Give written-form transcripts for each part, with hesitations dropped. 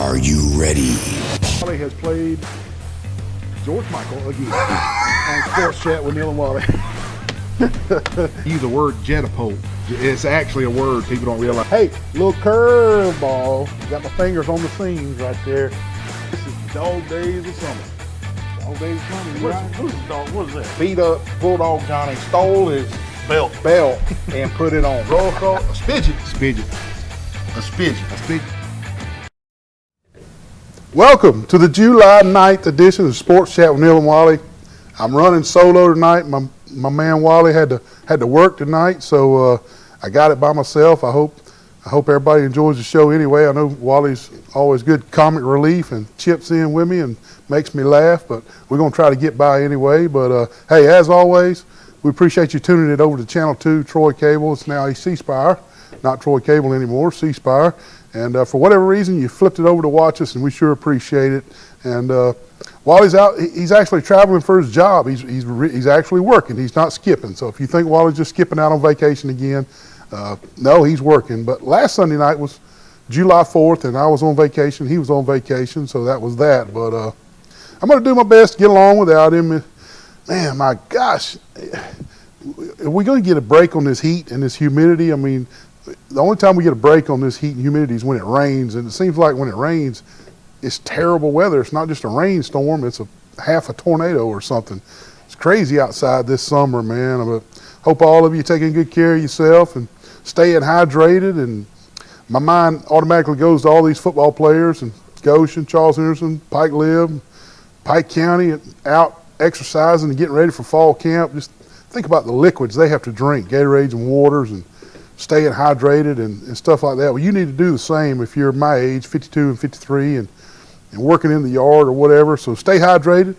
Are you ready? Wally has played George Michael again on Sports Chat with Neil and Wally. Use the word jetapult. It's actually a word people don't realize. Hey, little curveball. Got my fingers on the seams right there. This is dog days of summer. Dog days of summer. What is that? Beat up Bulldog Johnny stole his belt and put it on. Roll across a spidget. A spidget. Welcome to the July 9th edition of Sports Chat with Neil and Wally. I'm running solo tonight. My man Wally had to work tonight, so I got it by myself. I hope everybody enjoys the show anyway. I know Wally's always good comic relief and chips in with me and makes me laugh, but we're going to try to get by anyway. But hey, as always, we appreciate you tuning it over to Channel 2, Troy Cable. It's now C Spire, not Troy Cable anymore, C Spire. And for whatever reason, you flipped it over to watch us, and we sure appreciate it. And Wally's out. He's actually traveling for his job. He's actually working. He's not skipping. So if you think Wally's just skipping out on vacation again, no, he's working. But last Sunday night was July 4th, and I was on vacation. He was on vacation, so that was that. But I'm going to do my best to get along without him. Man, my gosh, are we going to get a break on this heat and this humidity? I mean, the only time we get a break on this heat and humidity is when it rains, and it seems like when it rains, it's terrible weather. It's not just a rainstorm, it's half a tornado or something. It's crazy outside this summer, man. I hope all of you taking good care of yourself and staying hydrated, and my mind automatically goes to all these football players and Goshen, Charles Henderson, Pike Lib, Pike County, out exercising and getting ready for fall camp. Just think about the liquids they have to drink, Gatorades and waters, and staying hydrated and stuff like that. Well, you need to do the same if you're my age, 52 and 53, and working in the yard or whatever. So stay hydrated.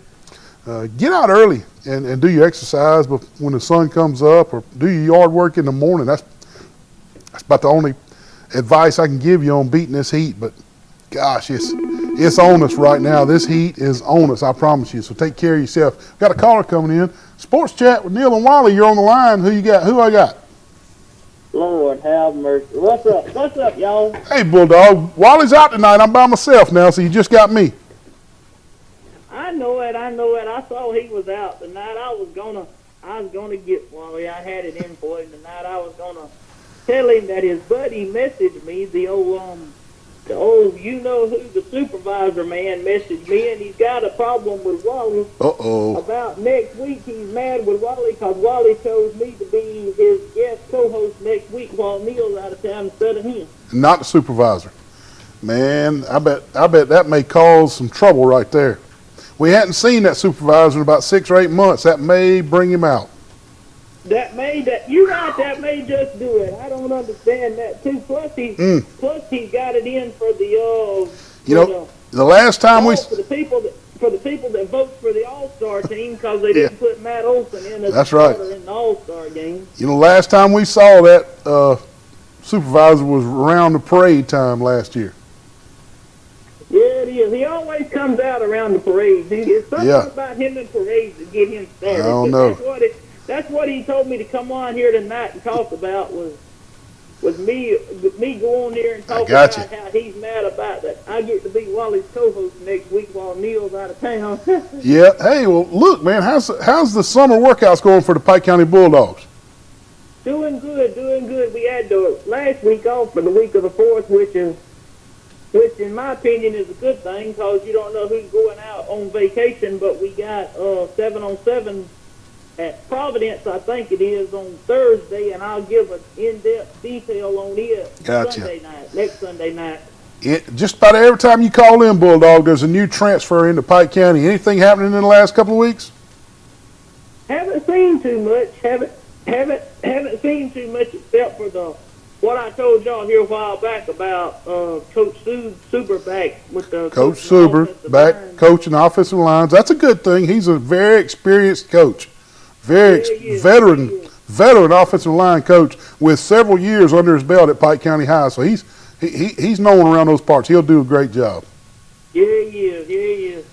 Get out early and do your exercise, but when the sun comes up, or do your yard work in the morning. That's about the only advice I can give you on beating this heat. But gosh, it's on us right now. This heat is on us, I promise you. So take care of yourself. Got a caller coming in. Sports Chat with Neil and Wally. You're on the line. Who you got? Who I got? Lord have mercy. What's up, y'all? Hey, Bulldog. Wally's out tonight. I'm by myself now, so you just got me. I know it. I saw he was out tonight. I was gonna get Wally. I had it in for him tonight. I was gonna tell him that his buddy messaged me, the old you know who, the supervisor man messaged me, and he's got a problem with Wally. About next week, he's mad with Wally because Wally chose me to be his guest co-host next week while Neil's out of town instead of him. Not the supervisor. Man, I bet that may cause some trouble right there. We hadn't seen that supervisor in about 6 or 8 months. That may bring him out. You're right, that may just do it. I don't understand that too. Plus he's got it in for the last time for the people that vote for the All-Star team because they didn't put Matt Olson in as a starter in the All-Star game. Last time we saw that supervisor was around the parade time last year. Yeah, it is. He always comes out around the parades. It's something about him and parades that get him started. I don't know. That's what he told me to come on here tonight and talk about was me go on there and talk about how he's mad about that. I get to be Wally's co-host next week while Neil's out of town. Yeah. Hey, well, look, man, how's the summer workouts going for the Pike County Bulldogs? Doing good. We had the last week off for the week of the 4th, which in my opinion is a good thing because you don't know who's going out on vacation, but we got 7-on-7 at Providence, I think it is, on Thursday, and I'll give an in-depth detail on it next Sunday night. Just about every time you call in, Bulldog, there's a new transfer into Pike County. Anything happening in the last couple of weeks? Haven't seen too much. Haven't seen too much except for what I told y'all here a while back about Coach Suber back with the Coach Suber back coaching offensive lines. That's a good thing. He's a very experienced coach. Veteran offensive line coach with several years under his belt at Pike County High. So he's known around those parts. He'll do a great job. Yeah, he is.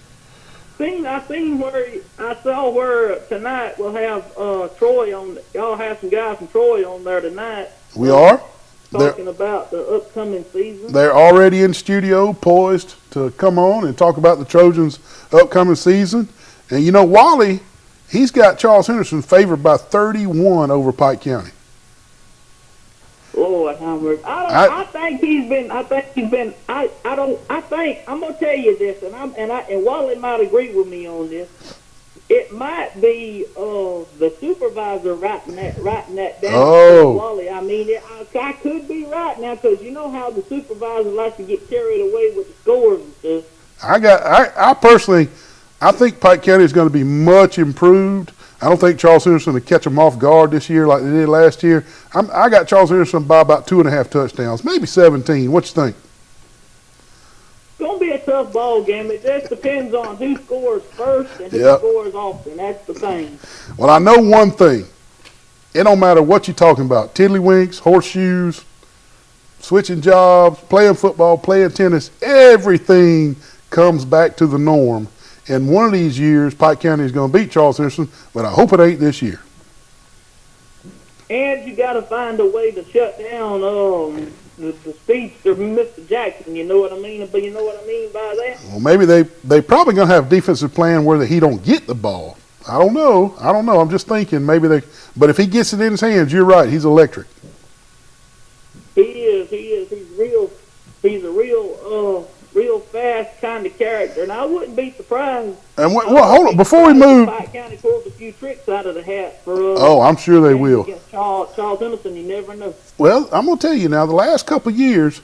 I saw where tonight we'll have Troy on. Y'all have some guys from Troy on there tonight. We are? talking about the upcoming season. They're already in studio, poised to come on and talk about the Trojans' upcoming season. And you know, Wally, he's got Charles Henderson favored by 31 over Pike County. Lord, how much? I think he's been. I think I'm gonna tell you this, and Wally might agree with me on this. It might be the supervisor writing that down. Oh. Wally. I mean, I could be right now, because you know how the supervisor likes to get carried away with the scores and stuff. I personally, I think Pike County is going to be much improved. I don't think Charles Henderson will catch them off guard this year like they did last year. I got Charles Henderson by about 2.5 touchdowns, maybe 17. What you think? It's going to be a tough ball game. It just depends on who scores first and who scores often. That's the thing. Well, I know one thing. It don't matter what you're talking about. Tiddlywinks, horseshoes, switching jobs, playing football, playing tennis, everything comes back to the norm. And one of these years, Pike County is going to beat Charles Henderson, but I hope it ain't this year. And you got to find a way to shut down the speedster, Mr. Jackson. You know what I mean? But you know what I mean by that? Well, maybe they probably going to have a defensive plan where he don't get the ball. I don't know. I'm just thinking maybe they. But if he gets it in his hands, you're right. He's electric. He is. He's a real fast kind of character, and I wouldn't be surprised. And hold on, before we move. Pike County pulls a few tricks out of the hat for. I'm sure they will. Against Charles Henderson, you never know. Well, I'm going to tell you now. The last couple of years,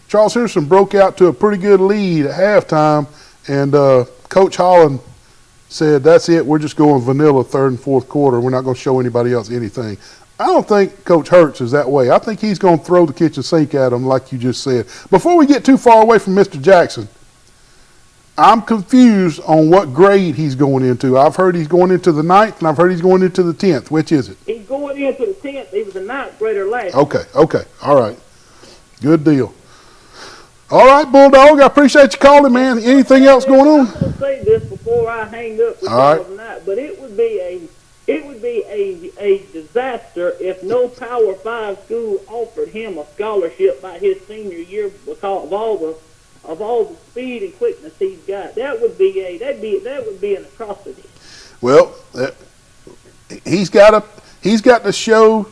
Charles Henderson broke out to a pretty good lead at halftime, and Coach Holland said, "That's it. We're just going vanilla third and fourth quarter. We're not going to show anybody else anything." I don't think Coach Hertz is that way. I think he's going to throw the kitchen sink at him, like you just said. Before we get too far away from Mr. Jackson, I'm confused on what grade he's going into. I've heard he's going into the 9th, and I've heard he's going into the 10th. Which is it? He's going into the 10th. He was a 9th grader last year. Okay. All right. Good deal. All right, Bulldog, I appreciate you calling, man. Anything else going on? I'm going to say this before I hang up with you tonight, but it would be a disaster if no Power 5 school offered him a scholarship by his senior year because of all the speed and quickness he's got. That would be an atrocity. Well, he's got to show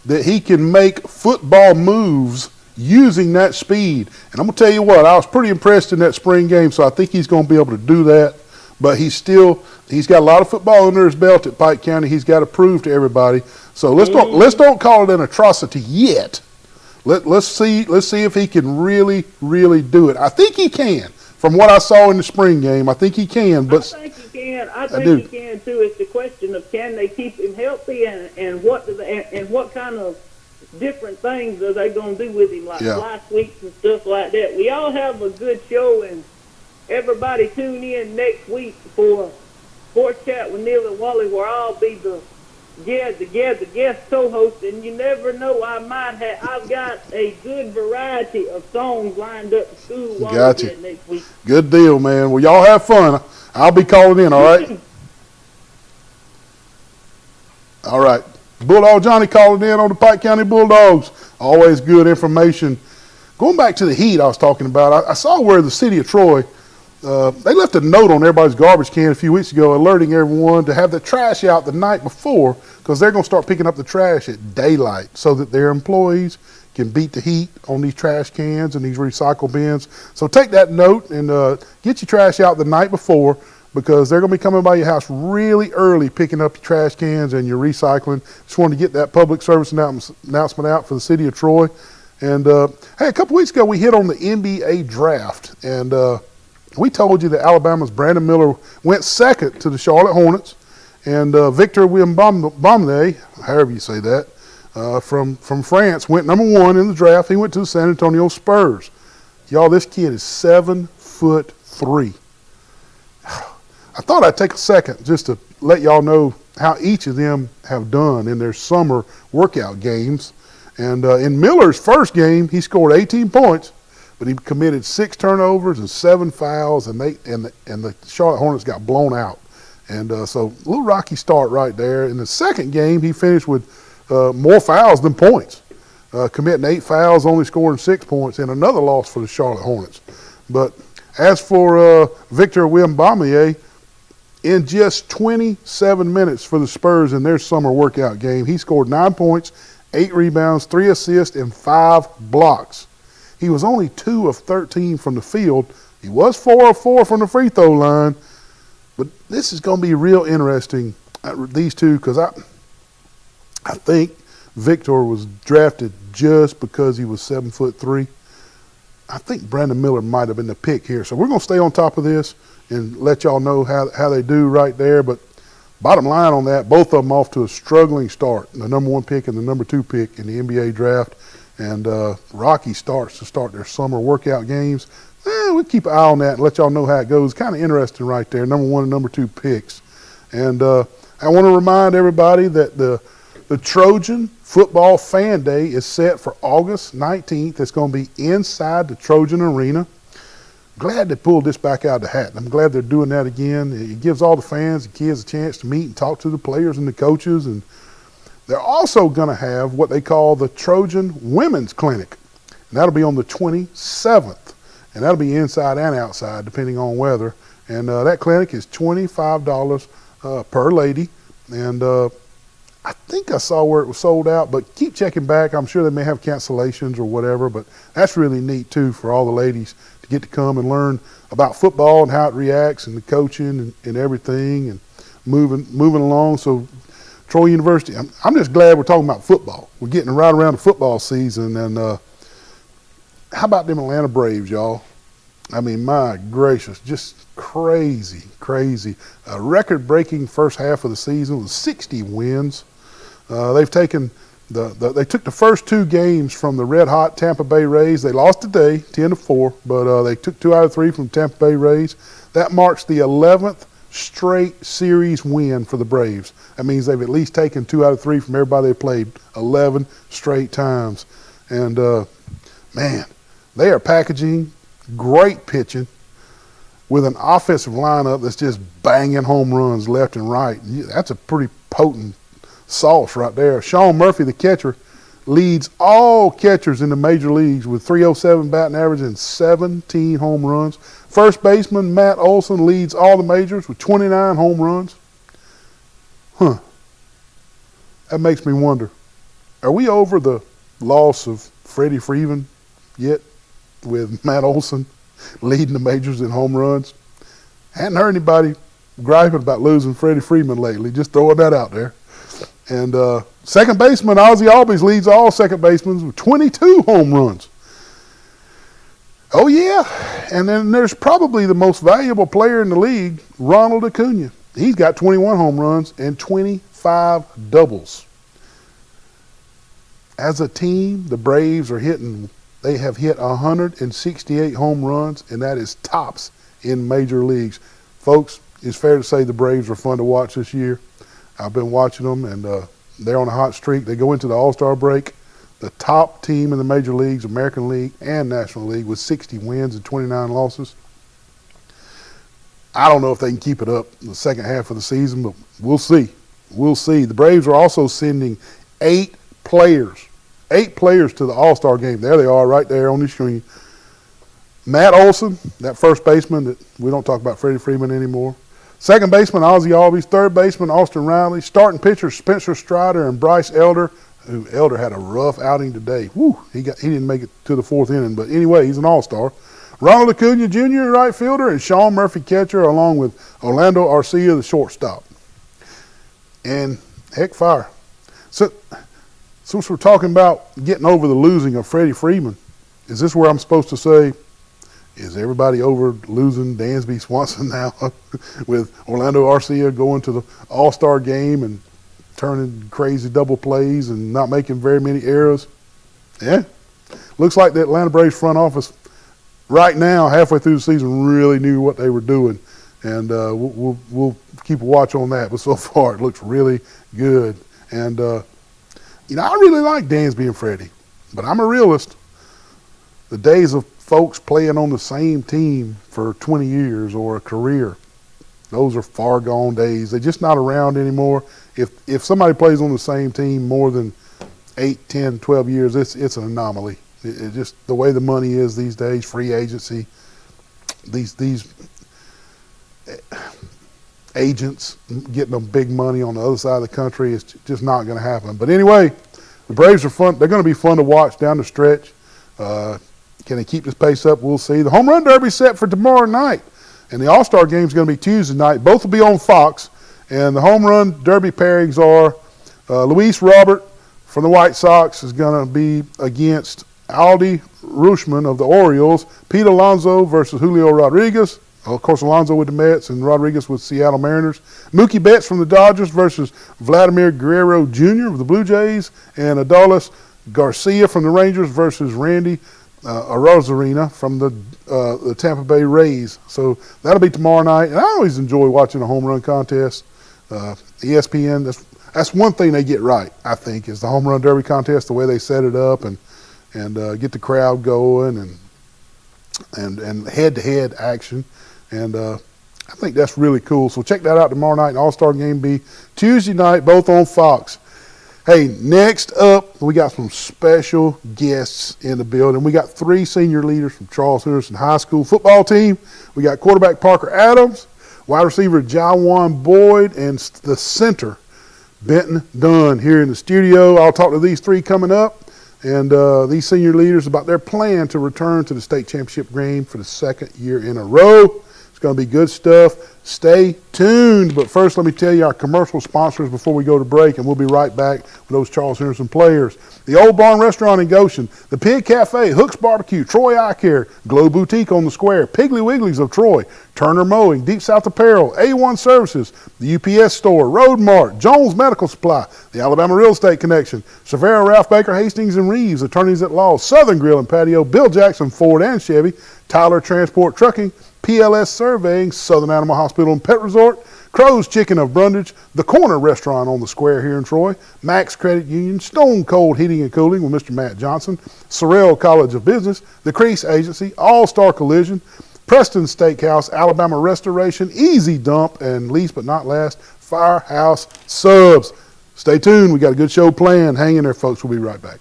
that he can make football moves using that speed. And I'm going to tell you what, I was pretty impressed in that spring game, so I think he's going to be able to do that. But he's got a lot of football under his belt at Pike County. He's got to prove to everybody. So let's don't call it an atrocity yet. Let's see if he can really do it. I think he can. From what I saw in the spring game, I think he can. But I think he can. I think he can too. It's the question of can they keep him healthy and what kind of different things are they going to do with him, like fly sweeps and stuff like that. We all have a good show, and everybody tune in next week for Sports Chat with Neil and Wally, where I'll be the guest co-host, and you never know, I've got a good variety of songs lined up for school while next week. Good deal, man. Well, y'all have fun. I'll be calling in, all right? All right. Bulldog Johnny calling in on the Pike County Bulldogs. Always good information. Going back to the heat I was talking about, I saw where the city of Troy, they left a note on everybody's garbage can a few weeks ago alerting everyone to have the trash out the night before, because they're going to start picking up the trash at daylight so that their employees can beat the heat on these trash cans and these recycle bins. So take that note and get your trash out the night before, because they're going to be coming by your house really early picking up your trash cans and your recycling. Just wanted to get that public service announcement out for the city of Troy. And, hey, a couple weeks ago we hit on the NBA draft, and we told you that Alabama's Brandon Miller went second to the Charlotte Hornets, and Victor Wembanyama, however you say that, from France, went number 1 in the draft. He went to the San Antonio Spurs. Y'all, this kid is 7'3". I thought I'd take a second just to let y'all know how each of them have done in their summer workout games. And in Miller's first game, he scored 18 points, but he committed 6 turnovers and 7 fouls, and the Charlotte Hornets got blown out. And so a little rocky start right there. In the second game, he finished with more fouls than points. committing 8 fouls, only scoring 6 points, and another loss for the Charlotte Hornets. But as for Victor Wembanyama, in just 27 minutes for the Spurs in their summer workout game, he scored 9 points, 8 rebounds, 3 assists, and 5 blocks. He was only 2 of 13 from the field. He was 4 of 4 from the free throw line. But this is going to be real interesting, these two, because I think Victor was drafted just because he was 7'3". I think Brandon Miller might have been the pick here. So we're going to stay on top of this and let y'all know how they do right there. But bottom line on that, both of them off to a struggling start. The number 1 pick and the number 2 pick in the NBA draft. And Rocky starts to start their summer workout games. We'll keep an eye on that and let y'all know how it goes. Kind of interesting right there, number 1 and number 2 picks. And I want to remind everybody that the Trojan Football Fan Day is set for August 19th. It's going to be inside the Trojan Arena. Glad they pulled this back out of the hat. I'm glad they're doing that again. It gives all the fans and kids a chance to meet and talk to the players and the coaches. And they're also going to have what they call the Trojan Women's Clinic. And that'll be on the 27th. And that'll be inside and outside, depending on weather. And that clinic is $25 per lady. And I think I saw where it was sold out, but keep checking back. I'm sure they may have cancellations or whatever, but that's really neat, too, for all the ladies to get to come and learn about football and how it reacts and the coaching and everything and moving along. So Troy University, I'm just glad we're talking about football. We're getting right around the football season. And how about them Atlanta Braves, y'all? I mean, my gracious, just crazy. A record-breaking first half of the season with 60 wins. They've taken they took the first 2 games from the red-hot Tampa Bay Rays. They lost today, 10-4, but they took 2 out of 3 from Tampa Bay Rays. That marks the 11th straight series win for the Braves. That means they've at least taken 2 out of 3 from everybody they played 11 straight times. And, man, they are packaging great pitching with an offensive lineup that's just banging home runs left and right. That's a pretty potent sauce right there. Sean Murphy, the catcher, leads all catchers in the major leagues with .307 batting average and 17 home runs. First baseman Matt Olson leads all the majors with 29 home runs. That makes me wonder, are we over the loss of Freddie Freeman yet with Matt Olson leading the majors in home runs? Hadn't heard anybody griping about losing Freddie Freeman lately. Just throwing that out there. And second baseman Ozzie Albies leads all second basemen with 22 home runs. Oh, yeah. And then there's probably the most valuable player in the league, Ronald Acuna. He's got 21 home runs and 25 doubles. As a team, the Braves they have hit 168 home runs, and that is tops in major leagues. Folks, it's fair to say the Braves are fun to watch this year. I've been watching them, and they're on a hot streak. They go into the All-Star break, the top team in the major leagues, American League and National League, with 60 wins and 29 losses. I don't know if they can keep it up in the second half of the season, but we'll see. We'll see. The Braves are also sending 8 players to the All-Star game. There they are right there on the screen. Matt Olson, that first baseman that we don't talk about Freddie Freeman anymore. Second baseman, Ozzie Albies. Third baseman, Austin Riley. Starting pitcher, Spencer Strider and Bryce Elder. Elder had a rough outing today. He didn't make it to the 4th inning, but anyway, he's an all-star. Ronald Acuna Jr., right fielder, and Sean Murphy, catcher, along with Orlando Arcia, the shortstop. And heck, fire. So, since we're talking about getting over the losing of Freddie Freeman, is this where I'm supposed to say, is everybody over losing Dansby Swanson now with Orlando Arcia going to the All-Star game and turning crazy double plays and not making very many errors? Yeah. Looks like the Atlanta Braves front office right now, halfway through the season, really knew what they were doing. And we'll keep a watch on that. But so far, it looks really good. And, I really like Dansby and Freddie. But I'm a realist. The days of folks playing on the same team for 20 years or a career, those are far gone days. They're just not around anymore. If somebody plays on the same team more than 8, 10, 12 years, it's an anomaly. It just the way the money is these days, free agency, these agents getting them big money on the other side of the country is just not going to happen. But anyway, the Braves are fun. They're going to be fun to watch down the stretch. Can they keep this pace up? We'll see. The Home Run Derby set for tomorrow night, and the All-Star Game is going to be Tuesday night. Both will be on Fox, and the Home Run Derby pairings are Luis Robert from the White Sox is going to be against Aldi Rutschman of the Orioles, Pete Alonso versus Julio Rodriguez. Of course, Alonso with the Mets and Rodriguez with Seattle Mariners. Mookie Betts from the Dodgers versus Vladimir Guerrero Jr. of the Blue Jays, and Adolis Garcia from the Rangers versus Randy Arozarena from the Tampa Bay Rays. So that'll be tomorrow night. And I always enjoy watching a home run contest. ESPN, that's one thing they get right, I think, is the Home Run Derby contest, the way they set it up and get the crowd going and head-to-head action. And I think that's really cool. So check that out tomorrow night. An All-Star Game be Tuesday night, both on Fox. Hey, next up, we got some special guests in the building. We got 3 senior leaders from Charles Henderson High School football team. We got quarterback Parker Adams, wide receiver Jawan Boyd, and the center, Benton Dunn, here in the studio. I'll talk to these 3 coming up. And these senior leaders about their plan to return to the state championship game for the 2nd year in a row. It's going to be good stuff. Stay tuned. But first, let me tell you our commercial sponsors before we go to break, and we'll be right back with those Charles Henderson players. The Old Barn Restaurant in Goshen, the Pig Cafe, Hooks Barbecue, Troy Eye Care, Glow Boutique on the Square, Piggly Wigglies of Troy, Turner Mowing, Deep South Apparel, A1 Services, the UPS Store, Road Mart, Jones Medical Supply, the Alabama Real Estate Connection, Cervera, Ralph Baker, Hastings and Reeves, Attorneys at Law, Southern Grill and Patio, Bill Jackson, Ford and Chevy, Tyler Transport Trucking, PLS Surveying, Southern Animal Hospital and Pet Resort, Crow's Chicken of Brundage, the Corner Restaurant on the Square here in Troy, Max Credit Union, Stone Cold Heating and Cooling with Mr. Matt Johnson, Sorrell College of Business, the Crease Agency, All-Star Collision, Preston Steakhouse, Alabama Restoration, Easy Dump, and least but not last, Firehouse Subs. Stay tuned. We got a good show planned. Hang in there, folks. We'll be right back.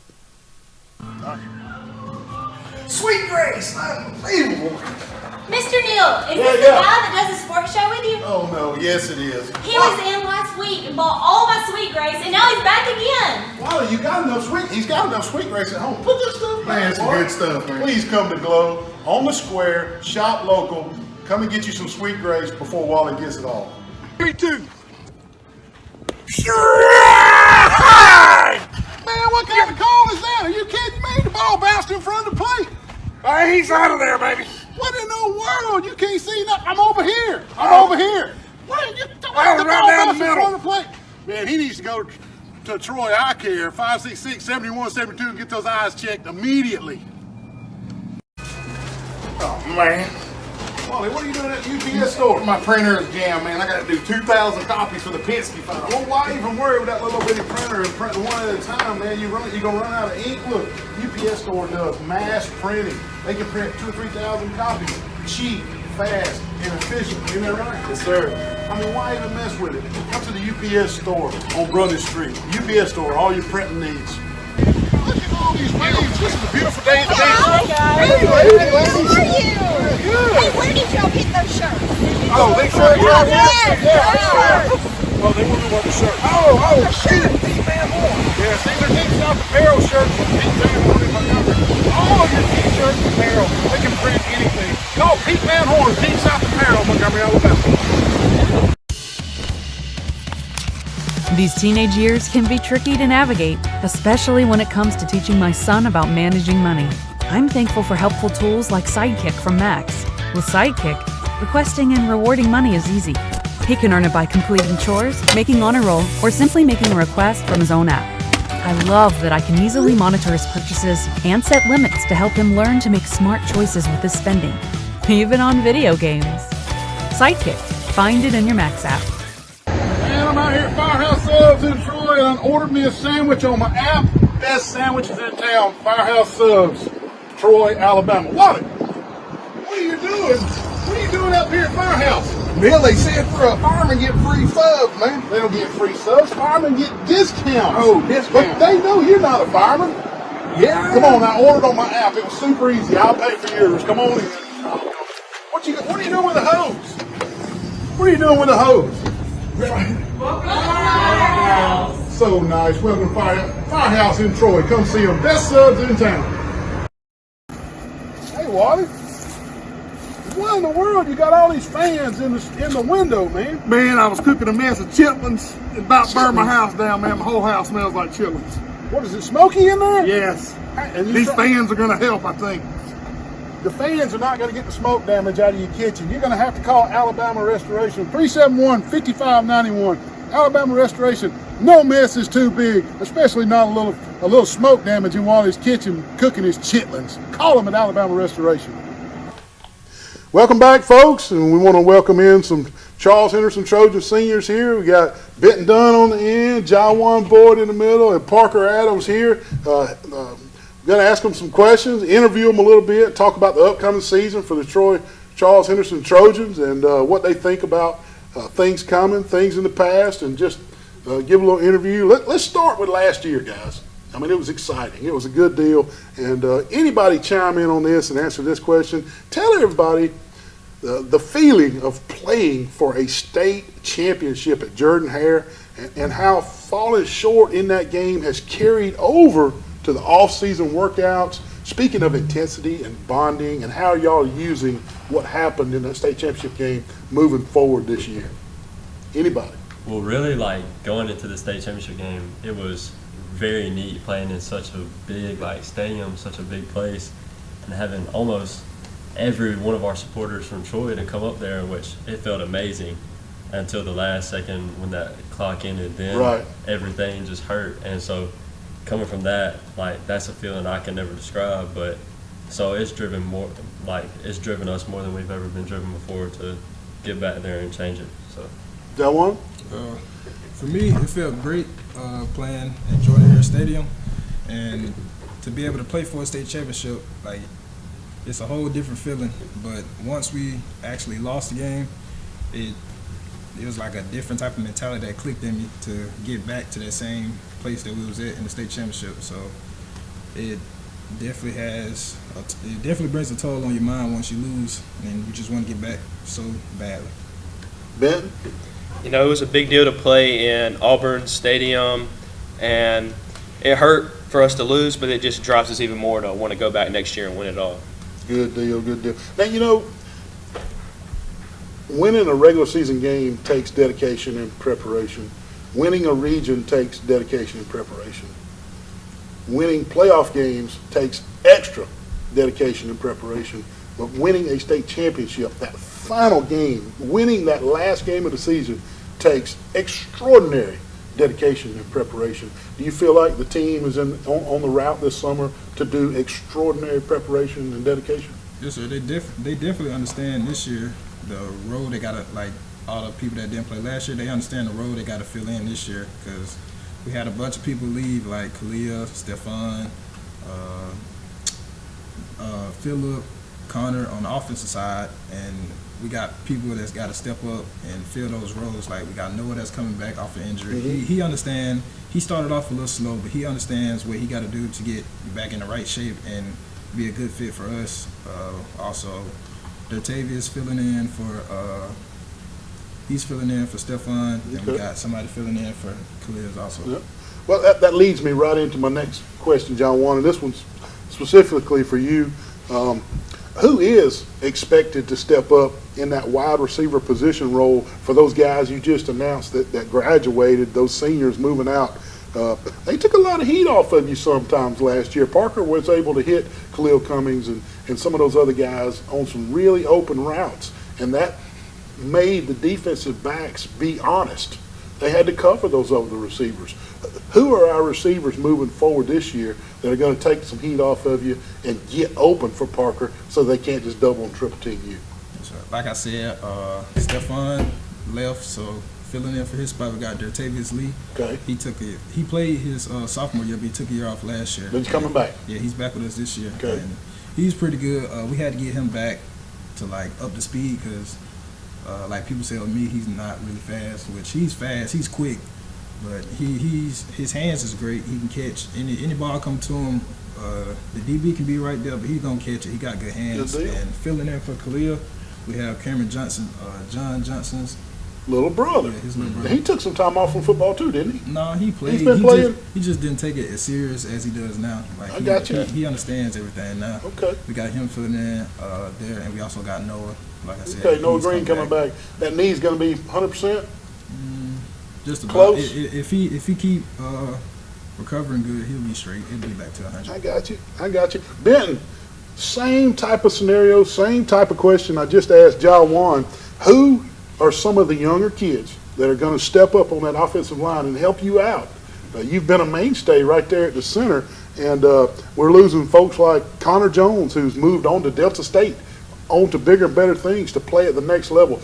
Sweet Grace, unbelievable. Mr. Neal, is this the guy that does the sports show with you? Oh no, yes it is. He was in last week and bought all my Sweet Grace, and now he's back again. Wally, you got enough He's got enough Sweet Grace at home. Put this stuff back. Man, it's some good stuff, man. Please come to Glow on the Square, shop local. Come and get you some Sweet Grace before Wally gets it all. 3, 2. Man, what kind of call is that? Are you kidding me? The ball bounced in front of the plate. He's out of there, baby. What in the world? You can't see nothing. I'm over here. Over here. What? The ball bounced in front of the plate. Man, he needs to go to Troy Eye Care, 566-7172, and get those eyes checked immediately. Oh, man. Wally, what are you doing at the UPS store? My printer is jammed, man. I got to do 2,000 copies for the Penske file. Well, why even worry with that little bitty printer and print one at a time, man? You're going to run out of ink. Look, UPS store does mass printing. They can print 2,000 or 3,000 copies. Cheap, fast, and efficient. Isn't that right? Yes, sir. I mean, why even mess with it? Come to the UPS store on Brothers Street. UPS store, all your printing needs. Look at all these waves. This is a beautiful day in the Hi, guys. Hey, lady. How are you? Good. Hey, where did y'all get those shirts? Oh, they shirts. Yes, those shirts. Oh, they wonder what the shirt. Oh, shit. Pete Van Horn. Yeah, see, they're Deep South Apparel shirts with Pete Van Horn in my number. All of your t-shirts and apparel, they can print anything. Call Pete Van Horn, Deep South Apparel, Montgomery, Alabama. These teenage years can be tricky to navigate, especially when it comes to teaching my son about managing money. I'm thankful for helpful tools like Sidekick from Max. With Sidekick, requesting and rewarding money is easy. He can earn it by completing chores, making honor roll, or simply making a request from his own app. I love that I can easily monitor his purchases and set limits to help him learn to make smart choices with his spending, even on video games. Sidekick. Find it in your Max app. Man, I'm out here at Firehouse Subs in Troy, and I ordered me a sandwich on my app. Best sandwiches in town, Firehouse Subs, Troy, Alabama. Wally, what are you doing? What are you doing up here at Firehouse? Well, they said for a fireman get free subs, man. They don't get free subs. Firemen get discounts. Oh, discounts. But they know you're not a fireman. Yeah. Come on, I ordered on my app. It was super easy. I'll pay for yours. Come on in. What are you doing with the hose? What are you doing with the hose? So nice. Welcome to Firehouse in Troy. Come see them. Best subs in town. Hey, Wally. Why in the world you got all these fans in the window, man? Man, I was cooking a mess of chitlins and about burned my house down, man. My whole house smells like chitlins. What is it, smoky in there? Yes. And these fans are going to help, I think. The fans are not going to get the smoke damage out of your kitchen. You're going to have to call Alabama Restoration, 371-5591. Alabama Restoration, no mess is too big, especially not a little smoke damage in Wally's kitchen cooking his chitlins. Call them at Alabama Restoration. Welcome back, folks, and we want to welcome in some Charles Henderson Trojan seniors here. We got Benton Dunn on the end, Jawan Boyd in the middle, and Parker Adams here. We're going to ask them some questions, interview them a little bit, talk about the upcoming season for the Charles Henderson Trojans and what they think about things coming, things in the past, and just give a little interview. Let's start with last year, guys. I mean, it was exciting. It was a good deal. And anybody chime in on this and answer this question, tell everybody the feeling of playing for a state championship at Jordan-Hare and how falling short in that game has carried over to the off-season workouts. Speaking of intensity and bonding, and how y'all are using what happened in that state championship game moving forward this year. Anybody? Well, really, like, going into the state championship game, it was very neat playing in such a big, like, stadium, such a big place, and having almost every one of our supporters from Troy to come up there, which it felt amazing until the last second when that clock ended. Then everything just hurt. And so coming from that, like, that's a feeling I can never describe. But so it's driven us more than we've ever been driven before to get back there and change it. So that one? For me, it felt great playing at Jordan-Hare Stadium, and to be able to play for a state championship, like, it's a whole different feeling. But once we actually lost the game, it was like a different type of mentality that clicked in me to get back to that same place that we was at in the state championship. So it definitely brings a toll on your mind once you lose, and you just want to get back so badly. Ben? You know, it was a big deal to play in Auburn Stadium, and it hurt for us to lose, but it just drives us even more to want to go back next year and win it all. Good deal, good deal. Now, you know, winning a regular season game takes dedication and preparation. Winning a region takes dedication and preparation. Winning playoff games takes extra dedication and preparation. But winning a state championship, that final game, winning that last game of the season, takes extraordinary dedication and preparation. Do you feel like the team is on the route this summer to do extraordinary preparation and dedication? Yes, sir. They definitely understand this year the road they got to, like, all the people that didn't play last year, they understand the road they got to fill in this year, because we had a bunch of people leave, like Kalia, Stefan, Phillip, Connor on the offensive side, and we got people that's got to step up and fill those roles. Like, we got Noah that's coming back off an injury. Mm-hmm. He understands. He started off a little slow, but he understands what he got to do to get back in the right shape and be a good fit for us. Also, Dertavius filling in for he's filling in for Stefan, and we got somebody filling in for Khalil also. Yep. Well, that leads me right into my next question, John Juan, and this one's specifically for you. Who is expected to step up in that wide receiver position role for those guys you just announced that graduated, those seniors moving out? They took a lot of heat off of you sometimes last year. Parker was able to hit Khalil Cummings and some of those other guys on some really open routes, and that made the defensive backs be honest. They had to cover those other receivers. Who are our receivers moving forward this year that are going to take some heat off of you and get open for Parker so they can't just double and triple team you? Like I said, Stefan left, so filling in for his spot, we got Dertavius Lee. Okay. He played his sophomore year, but he took a year off last year. But he's coming back. Yeah, he's back with us this year. Okay. And he's pretty good. We had to get him back to like up the speed because like people say of me, he's not really fast, which he's fast, he's quick, but his hands is great. He can catch any ball come to him. The DB can be right there, but he's gonna catch it. He got good hands. Good deal. And filling in for Khalil, we have Cameron Johnson, John Johnson's Little brother. his little brother. He took some time off from football too, didn't he? No, he played. He's been playing? He just didn't take it as serious as he does now. Like I got you. He understands everything now. Okay. We got him filling in there, and we also got Noah. Like I said, Okay, Noah he's Green coming back. That knee's going to be 100%. Just about. Close. If he keep recovering good, he'll be straight. He'll be back to 100. I got you. Benton, same type of scenario, same type of question I just asked Jawan. Who are some of the younger kids that are going to step up on that offensive line and help you out? You've been a mainstay right there at the center, and we're losing folks like Connor Jones, who's moved on to Delta State, on to bigger and better things to play at the next level.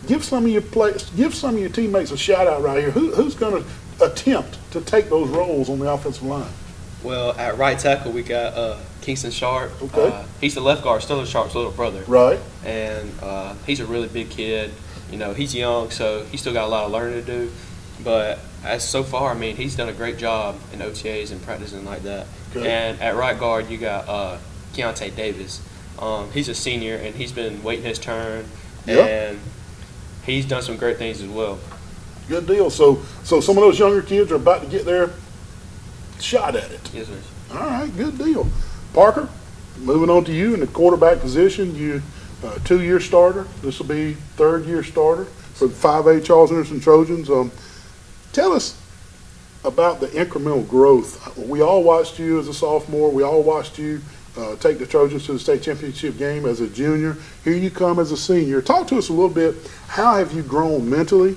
Give some of your teammates a shout out right here. Who's going to attempt to take those roles on the offensive line? Well, at right tackle, we got Kingston Sharp. Okay. He's the left guard, Stellar Sharp's little brother. Right. And he's a really big kid. You know, he's young, so he's still got a lot of learning to do. But so far, I mean, he's done a great job in OTAs and practicing like that. Okay. And at right guard, you got Keontae Davis. He's a senior, and he's been waiting his turn. Yep. And he's done some great things as well. Good deal. So some of those younger kids are about to get their shot at it. Yes, sir. All right, good deal. Parker, moving on to you in the quarterback position. You 2-year starter. This will be 3rd-year starter for the 5A Charles Anderson Trojans. Tell us about the incremental growth. We all watched you as a sophomore. We all watched you take the Trojans to the state championship game as a junior. Here you come as a senior. Talk to us a little bit. How have you grown mentally?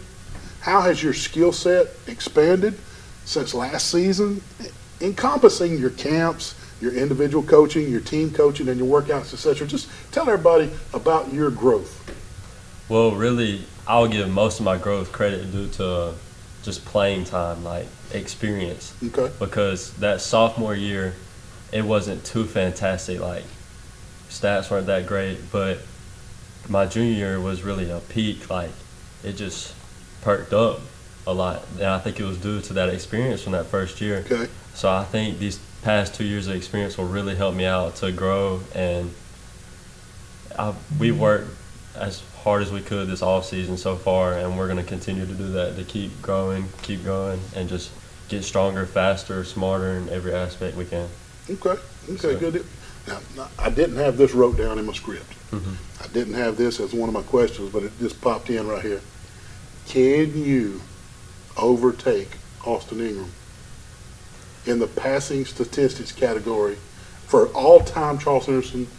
How has your skill set expanded since last season, encompassing your camps, your individual coaching, your team coaching, and your workouts, etc.? Just tell everybody about your growth. Well, really, I'll give most of my growth credit due to just playing time, like experience. Okay. Because that sophomore year, it wasn't too fantastic. Like, stats weren't that great, but my junior year was really a peak. Like, it just perked up a lot, and I think it was due to that experience from that first year. Okay. So I think these past 2 years of experience will really help me out to grow, and we worked as hard as we could this off season so far, and we're going to continue to do that, to keep growing, and just get stronger, faster, smarter in every aspect we can. Okay, So- good. Now, I didn't have this wrote down in my script. Mm-hmm. I didn't have this as one of my questions, but it just popped in right here. Can you overtake Austin Ingram in the passing statistics category for all-time Charles Anderson,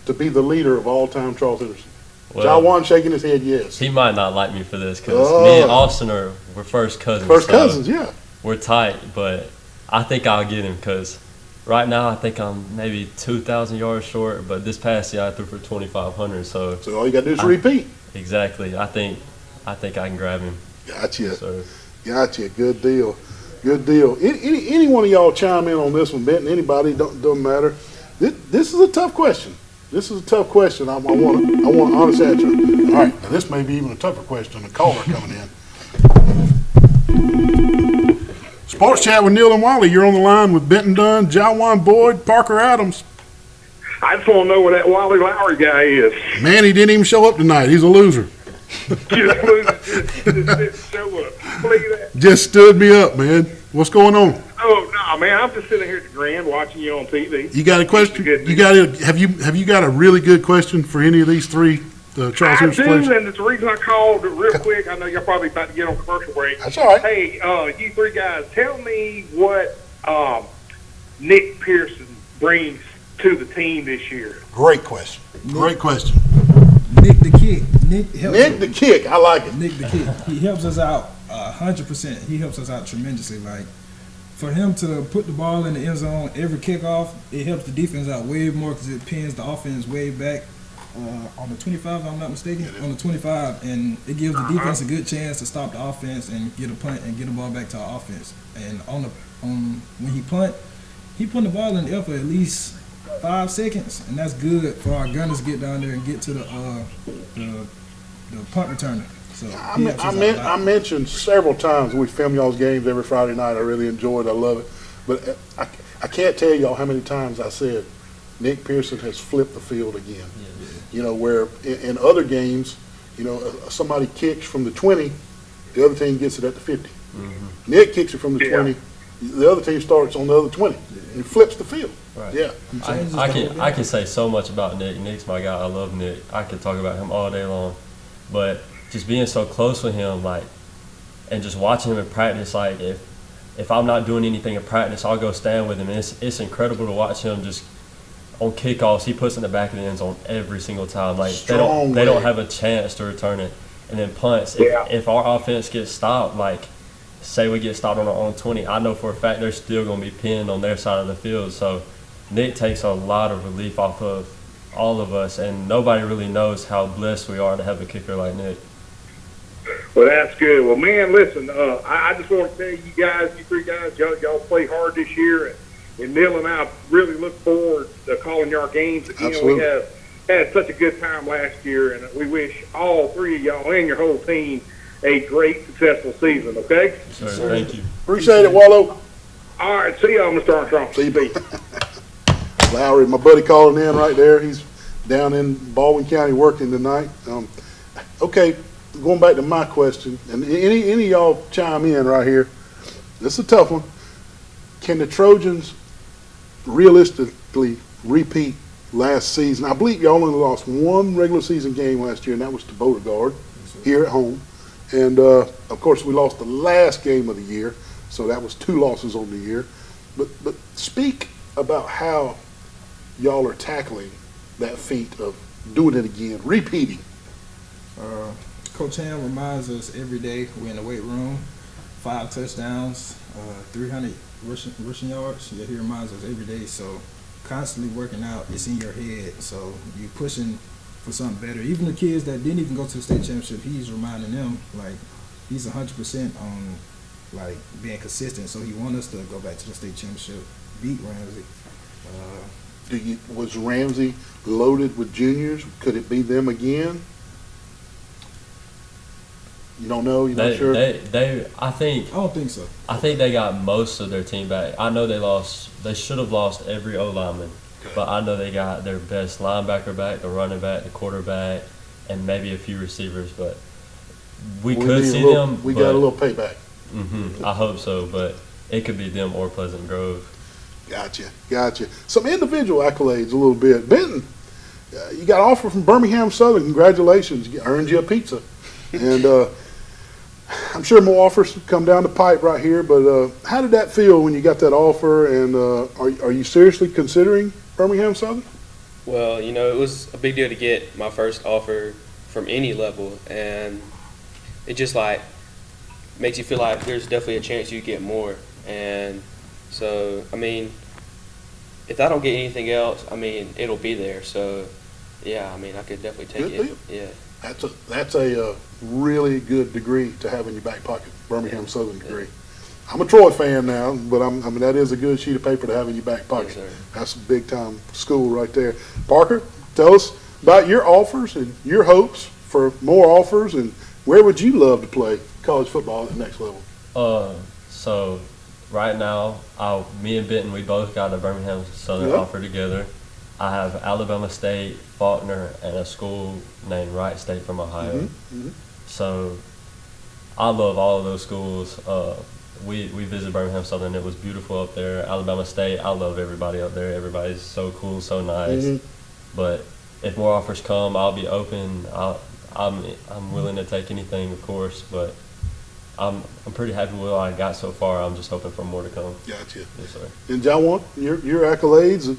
to be the leader of all-time Charles Anderson? Well, Jawan shaking his head yes. he might not like me for this because me and Austin we're first cousins. First so cousins, yeah. We're tight, but I think I'll get him because right now I think I'm maybe 2,000 yards short, but this past year I threw for 2,500. So all you got to do is repeat. Exactly. I think I can grab him. Gotcha. So, Gotcha. Good deal. Good deal. Any one of y'all chime in on this one, Benton? Anybody? Doesn't matter. This is a tough question. This is a tough question. I want an honest answer. All right. Now this may be even a tougher question. The caller coming in. Sports Chat with Neil and Wally. You're on the line with Benton Dunn, Jawan Boyd, Parker Adams. I just want to know where that Wally Lowry guy is. Man, he didn't even show up tonight. He's a loser. Just didn't show up. Believe that? Just stood me up, man. What's going on? Oh no, man! I'm just sitting here at the Grand watching you on TV. You got a question? Have you got a really good question for any of these three Charles I Anderson do, players? and it's the reason I called real quick. I know you're probably about to get on commercial break. That's all right. Hey, you three guys, tell me what Nick Pearson brings to the team this year. Great question. Great question. Nick the Kick. Nick the Kick. I like it. Nick the Kick. He helps us out 100%. He helps us out tremendously. Like, for him to put the ball in the end zone every kickoff, it helps the defense out way more because it pins the offense way back on the 25, if I'm not mistaken, on the 25, and it gives the defense a good chance to stop the offense and get a punt and get the ball back to our offense. And when he put the ball in the air for at least 5 seconds, and that's good for our gunners to get down there and get to the punt returner. So I mentioned several times we film y'all's games every Friday night. I really enjoy it. I love it. But I can't tell y'all how many times I said Nick Pearson has flipped the field again. You know, where in other games, you know, somebody kicks from the 20, the other team gets it at the 50. Nick kicks it from the 20, the other team starts on the other 20 and flips the field. Right. Yeah. I can say so much about Nick. Nick's my guy. I love Nick. I could talk about him all day long. But just being so close with him, like, and just watching him in practice, like, if I'm not doing anything in practice, I'll go stand with him. And it's incredible to watch him just on kickoffs. He puts in the back of the end zone every single time. Like, they don't have a chance to return it. And then punts. If our offense gets stopped, like, say we get stopped on our own 20, I know for a fact they're still going to be pinned on their side of the field. So Nick takes a lot of relief off of all of us, and nobody really knows how blessed we are to have a kicker like Nick. Well, that's good. Well, man, listen, I just want to tell you guys, you three guys, y'all play hard this year, and Neil and I really look forward to calling your games again. Absolutely. We have had such a good time last year, and we wish all three of y'all and your whole team a great, successful season, okay? Sir, thank you. Appreciate it, Wallow. All right, see y'all, Mr. Armstrong. See you. Lowry, my buddy calling in right there. He's down in Baldwin County working tonight. Okay, going back to my question, and any of y'all chime in right here. This is a tough one. Can the Trojans realistically repeat last season? I believe y'all only lost one regular season game last year, and that was to Beauregard here at home. And, of course, we lost the last game of the year, so that was 2 losses on the year. But speak about how y'all are tackling that feat of doing it again, repeating. Coach Ham reminds us every day we're in the weight room, 5 touchdowns, 300 rushing yards. Yeah, he reminds us every day. So constantly working out, it's in your head. So you're pushing for something better. Even the kids that didn't even go to the state championship, he's reminding them, like, he's 100% on, like, being consistent. So he wants us to go back to the state championship, beat Ramsey. Was Ramsey loaded with juniors? Could it be them again? You don't know? You're not sure? I don't think so. I think they got most of their team back. I know they should have lost every O-lineman, but I know they got their best linebacker back, the running back, the quarterback, and maybe a few receivers. But we could see them. We got a little payback. I hope so, but it could be them or Pleasant Grove. Gotcha. Some individual accolades a little bit. Benton, you got an offer from Birmingham Southern. Congratulations. You earned you a pizza. And I'm sure more offers come down the pipe right here, but how did that feel when you got that offer, and are you seriously considering Birmingham Southern? Well, you know, it was a big deal to get my first offer from any level, and it just, like, makes you feel like there's definitely a chance you get more. And so, I mean, if I don't get anything else, I mean, it'll be there. So, yeah, I mean, I could definitely take it. Yeah. That's a really good degree to have in your back pocket, Birmingham Southern degree. I'm a Troy fan now, but I mean that is a good sheet of paper to have in your back pocket. Yes, sir. That's a big time school right there. Parker, tell us about your offers and your hopes for more offers, and where would you love to play college football at the next level? So right now, me and Benton, we both got a Birmingham Southern offer together. I have Alabama State, Faulkner, and a school named Wright State from Ohio. So I love all of those schools. We visited Birmingham Southern. It was beautiful up there. Alabama State, I love everybody up there. Everybody's so cool, so nice. But if more offers come, I'll be open. I'm willing to take anything, of course, but I'm pretty happy with what I got so far. I'm just hoping for more to come. Gotcha. Yes, sir. And John, your accolades.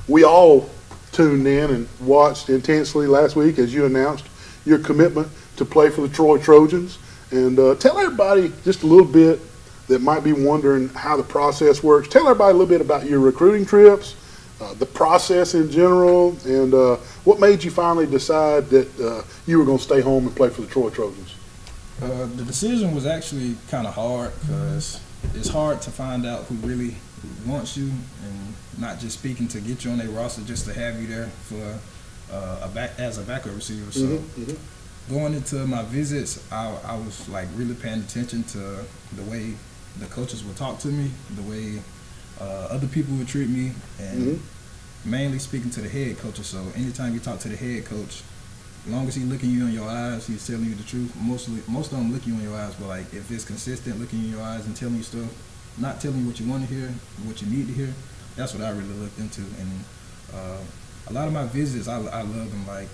We all tuned in and watched intensely last week as you announced your commitment to play for the Troy Trojans. And tell everybody just a little bit that might be wondering how the process works. Tell everybody a little bit about your recruiting trips, the process in general, and what made you finally decide that you were going to stay home and play for the Troy Trojans. The decision was actually kind of hard because it's hard to find out who really wants you and not just speaking to get you on their roster, just to have you there for as a backup receiver. So going into my visits, I was like really paying attention to the way the coaches would talk to me, the way other people would treat me, and mainly speaking to the head coaches. So anytime you talk to the head coach, as long as he's looking you in your eyes, he's telling you the truth. Most of them look you in your eyes, but like if it's consistent, looking in your eyes and telling you stuff, not telling you what you want to hear, what you need to hear, that's what I really looked into. And a lot of my visits, I love them. Like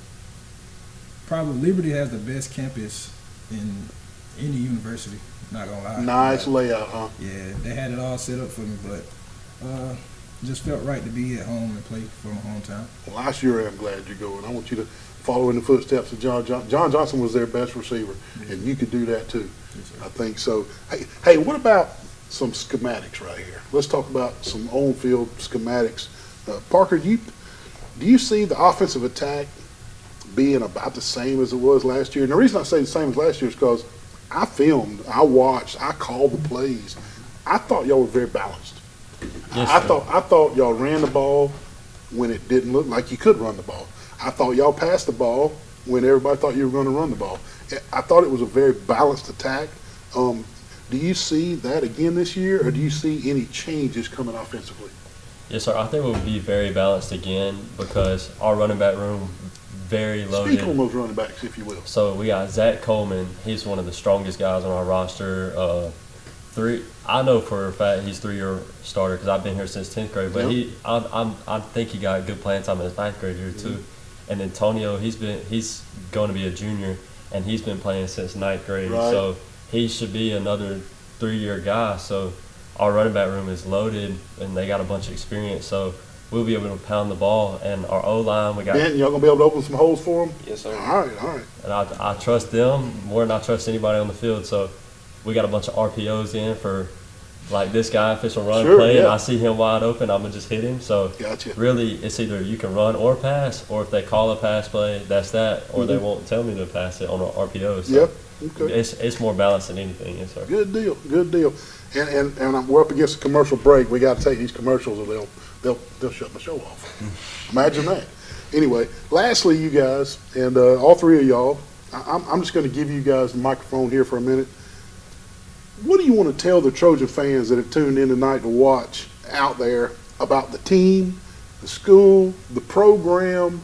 probably Liberty has the best campus in any university. Not gonna lie. Nice layout, huh? Yeah, they had it all set up for me, but just felt right to be at home and play for my hometown. Well, I sure am glad you're going. I want you to follow in the footsteps of John Johnson. John Johnson was their best receiver, and you could do that too. Yes, sir. I think so. Hey, what about some schematics right here? Let's talk about some on-field schematics. Parker, do you see the offensive attack being about the same as it was last year? And the reason I say the same as last year is because I filmed, I watched, I called the plays. I thought y'all were very balanced. Yes, I sir. thought y'all ran the ball when it didn't look like you could run the ball. I thought y'all passed the ball when everybody thought you were going to run the ball. I thought it was a very balanced attack. Do you see that again this year, or do you see any changes coming offensively? Yes, sir. I think we'll be very balanced again because our running back room very loaded. Speak on those running backs, if you will. So we got Zach Coleman. He's one of the strongest guys on our roster. I know for a fact he's 3-year starter because I've been here since 10th grade. But Yep. I think he got good playing time in his 9th grade year too. And Antonio, he's going to be a junior, and he's been playing since 9th grade. Right. So he should be another 3-year guy. So our running back room is loaded, and they got a bunch of experience. So we'll be able to pound the ball. And our O-line, we got. Ben, y'all gonna be able to open some holes for them? Yes, sir. All right. And I trust them more than I trust anybody on the field. So we got a bunch of RPOs in for like this guy, if it's a run Sure, play and yeah. I see him wide open, I'm going to just hit him. So Gotcha. really it's either you can run or pass, or if they call a pass play, that's that, or they won't tell me to pass it on an RPO. So Yep. Okay. it's more balanced than anything. Yes, sir. Good deal. And we're up against a commercial break. We got to take these commercials, or they'll shut my show off. Imagine that. Anyway, lastly, you guys, and all three of y'all, I'm just going to give you guys the microphone here for a minute. What do you want to tell the Trojan fans that have tuned in tonight to watch out there about the team, the school, the program,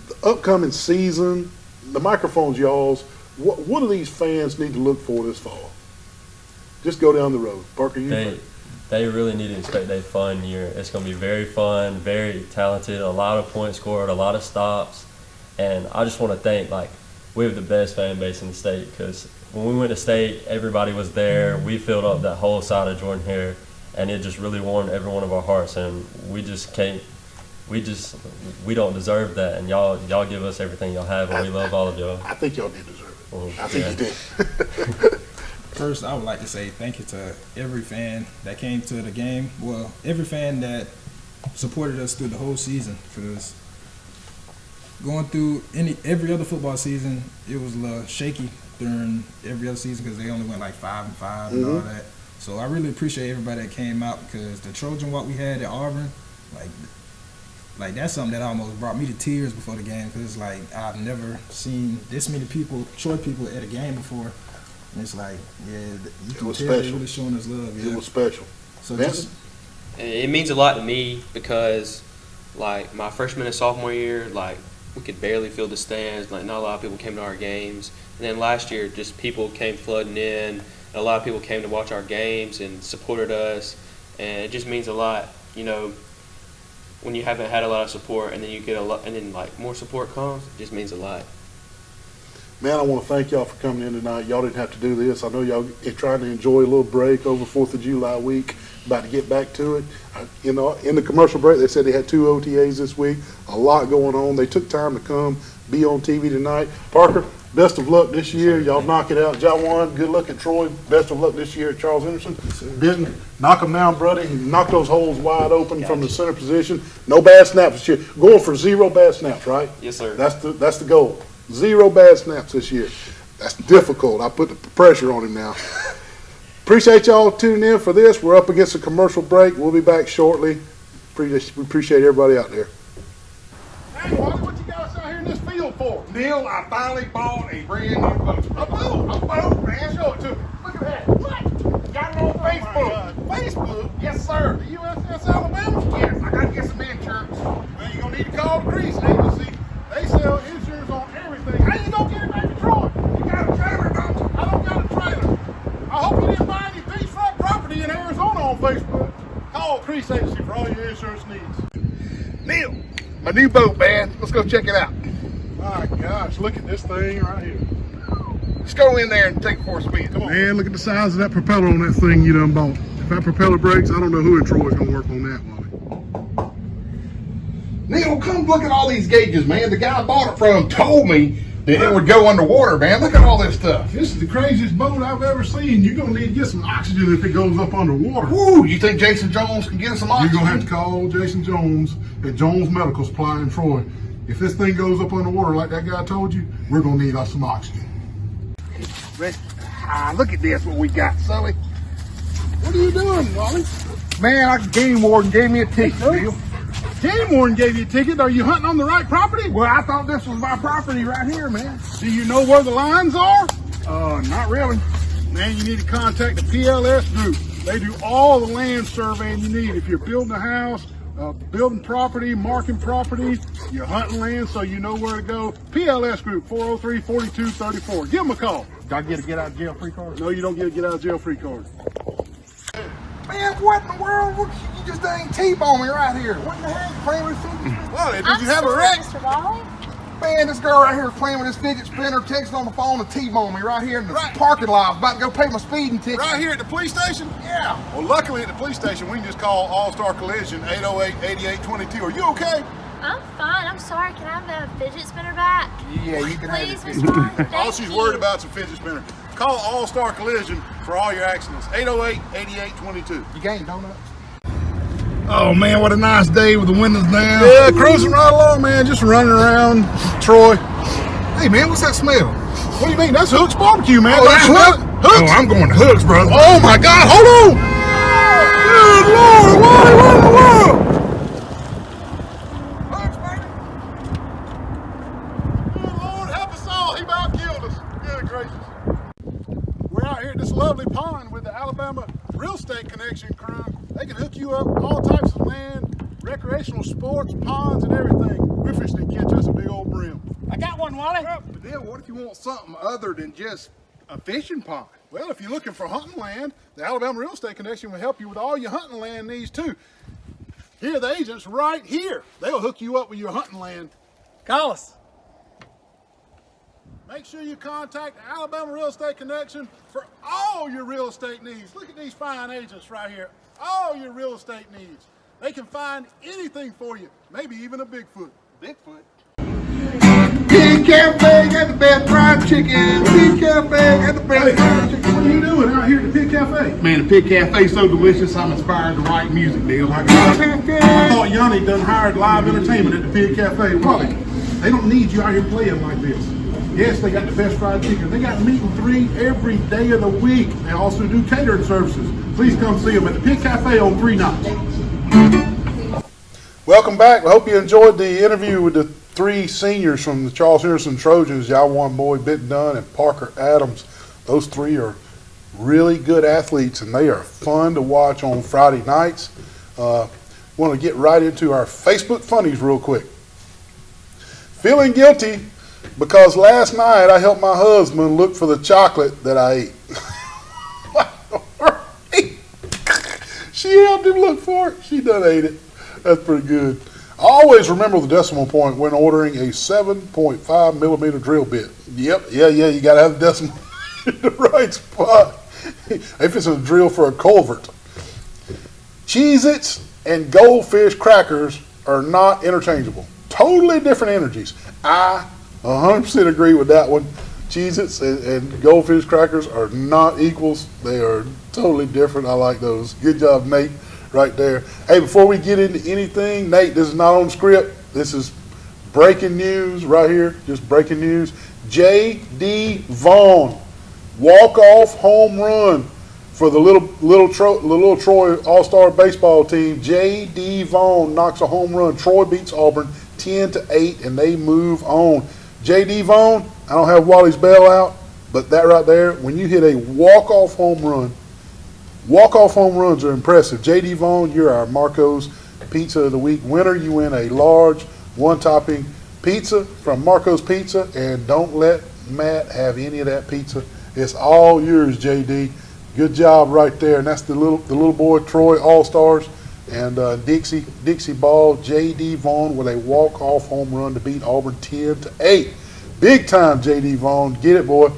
the upcoming season? The microphone's y'all's. What do these fans need to look for this fall? Just go down the road. Parker, you first. They really need to expect a fun year. It's going to be very fun, very talented, a lot of points scored, a lot of stops. And I just want to thank, we have the best fan base in the state because when we went to state, everybody was there. We filled up that whole side of Jordan-Hare, and it just really warmed every one of our hearts. And we don't deserve that. And y'all give us everything y'all have, and we love all of y'all. I think y'all did deserve it. Well, I think yeah. you did. First, I would like to say thank you to every fan that came to the game. Well, every fan that supported us through the whole season. Because going through every other football season, it was a little shaky during every other season because they only went 5-5 and all that. So I really appreciate everybody that came out because the Trojan walk we had at Auburn, like that's something that almost brought me to tears before the game because I've never seen this many Troy people at a game before. And it's you can tell they're really showing us love. Yeah. It was special. So it means a lot to me because, my freshman and sophomore year, we could barely fill the stands. Not a lot of people came to our games. And then last year, just people came flooding in. And a lot of people came to watch our games and supported us. And it just means a lot, when you haven't had a lot of support and then you get a lot, and then more support comes, it just means a lot. Man, I want to thank y'all for coming in tonight. Y'all didn't have to do this. I know y'all are trying to enjoy a little break over 4th of July week. About to get back to it. In the commercial break, they said they had 2 OTAs this week. A lot going on. They took time to come be on TV tonight. Parker, best of luck this year. Y'all knock it out. Jawan, good luck at Troy. Best of luck this year at Charles Henderson. Benton, knock them down, buddy. Knock those holes wide open from the center position. No bad snaps this year. Going for 0 bad snaps, right? Yes, sir. That's the goal. 0 bad snaps this year. That's difficult. I put the pressure on him now. Appreciate y'all tuning in for this. We're up against a commercial break. We'll be back shortly. We appreciate everybody out there. Hey, Wally, what you guys out here in this field for? Neil, I finally bought a brand new boat. A boat, man. Show it to me. Look at that. What? Got it on Facebook. Facebook? Yes, sir. The USS Alabama? Yes, I got to get some insurance. Well, you're going to need to call the Crease Agency. They sell insurance on everything. How you going to get it back to Troy? You got a trailer, don't you? I don't got a trailer. I hope you didn't buy any beachfront property in Arizona on Facebook. Call Crease Agency for all your insurance needs. Neil, my new boat, man. Let's go check it out. My gosh, look at this thing right here. Let's go in there and take it for a spin. Come on. Man, look at the size of that propeller on that thing you done bought. If that propeller breaks, I don't know who in Troy is going to work on that, Wally. Neil, come look at all these gauges, man. The guy I bought it from told me that it would go underwater, man. Look at all this stuff. This is the craziest boat I've ever seen. You're going to need to get some oxygen if it goes up underwater. Woo, you think Jason Jones can get us some oxygen? You're going to have to call Jason Jones at Jones Medical Supply in Troy. If this thing goes up underwater like that guy told you, we're going to need us some oxygen. Look at this, what we got, Sully. What are you doing, Wally? Man, Game Warden gave me a ticket, Neil. Game Warden gave you a ticket. Are you hunting on the right property? Well, I thought this was my property right here, man. Do you know where the lines are? Not really. Man, you need to contact the PLS group. They do all the land surveying you need. If you're building a house, building property, marking property, you're hunting land so you know where to go. PLS group, 403-4234. Give them a call. Do I get a get out of jail free card? No, you don't get a get out of jail free card. Man, what in the world? You just dang T-bone me right here. What the heck? Playing with fidget spinner? Wally, did you have a wreck? Mr. Wally? Man, this girl right here is playing with this fidget spinner, texting on the phone and T-bone me right here in the parking lot. I was about to go pay my speeding ticket. Right here at the police station? Yeah. Well, luckily at the police station, we can just call All-Star Collision, 808-8822. Are you okay? I'm fine. I'm sorry. Can I have the fidget spinner back? Yeah, you can Please, have it. Mr. Wally. All Thank she's you. worried about is a fidget spinner. Call All-Star Collision for all your accidents. 808-8822. You gained donuts? Oh man, what a nice day with the windows down. Yeah, cruising right along, man. Just running around Troy. Hey man, what's that smell? What do you mean? That's Hook's Barbecue, man. Oh, that's Hook? Hooks. Oh, I'm going to Hooks, brother. Oh my God, hold on! Good Lord, what in the world? Hooks, baby. Good Lord, help us all. He about killed us. Good gracious. We're out here at this lovely pond with the Alabama Real Estate Connection crew. They can hook you up all types of land, recreational sports, ponds, and everything. We're fishing to catch us a big old brim. I got one, Wally. But then what if you want something other than just a fishing pond? Well, if you're looking for hunting land, the Alabama Real Estate Connection will help you with all your hunting land needs too. Here are the agents right here. They'll hook you up with your hunting land. Call us. Make sure you contact the Alabama Real Estate Connection for all your real estate needs. Look at these fine agents right here. All your real estate needs. They can find anything for you, maybe even a Bigfoot. Bigfoot. Pig Cafe got the best fried chicken. Pig Cafe got the best fried chicken. What are you doing out here at the Pig Cafe? Man, the Pig Cafe is so delicious, I'm inspired to write music, Neil. I thought Yanni done hired live entertainment at the Pig Cafe. Wally, they don't need you out here playing like this. Yes, they got the best fried chicken. They got meat and three every day of the week. They also do catering services. Please come see them at the Pig Cafe on 3 nights. Welcome back. I hope you enjoyed the interview with the 3 seniors from the Charles Henderson Trojans, Yawan Boyd Bittendun and Parker Adams. Those 3 are really good athletes, and they are fun to watch on Friday nights. Want to get right into our Facebook funnies real quick. Feeling guilty because last night I helped my husband look for the chocolate that I ate. She helped him look for it. She done ate it. That's pretty good. Always remember the decimal point when ordering a 7.5 millimeter drill bit. Yep, you got to have the decimal in the right spot. If it's a drill for a culvert. Cheez-Its and Goldfish crackers are not interchangeable. Totally different energies. I 100% agree with that one. Cheez-Its and Goldfish crackers are not equals. They are totally different. I like those. Good job, Nate, right there. Hey, before we get into anything, Nate, this is not on script. This is breaking news right here. Just breaking news. J.D. Vaughn, walk-off home run for the little Troy All-Star baseball team, J.D. Vaughn knocks a home run. Troy beats Auburn 10-8, and they move on. J.D. Vaughn, I don't have Wally's bell out, but that right there, when you hit a walk-off home run, walk-off home runs are impressive. J.D. Vaughn, you're our Marco's Pizza of the Week winner. You win a large one-topping pizza from Marco's Pizza, and don't let Matt have any of that pizza. It's all yours, J.D. Good job right there. And that's the little boy, Troy All-Stars, and Dixie Ball, J.D. Vaughn with a walk-off home run to beat Auburn 10-8. Big time, J.D. Vaughn. Get it, boy.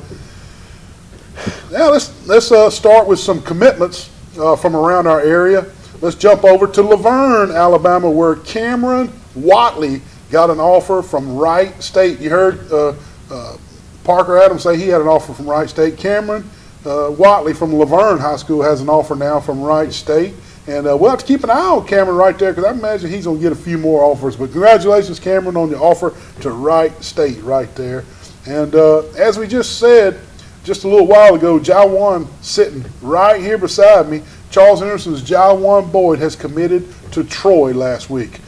Now let's start with some commitments from around our area. Let's jump over to Laverne, Alabama, where Cameron Watley got an offer from Wright State. You heard Parker Adams say he had an offer from Wright State. Cameron Watley from Laverne High School has an offer now from Wright State. And we'll have to keep an eye on Cameron right there, because I imagine he's going to get a few more offers. But congratulations, Cameron, on your offer to Wright State right there. And as we just said just a little while ago, Jawan sitting right here beside me, Charles Henderson's Jawan Boyd has committed to Troy last week.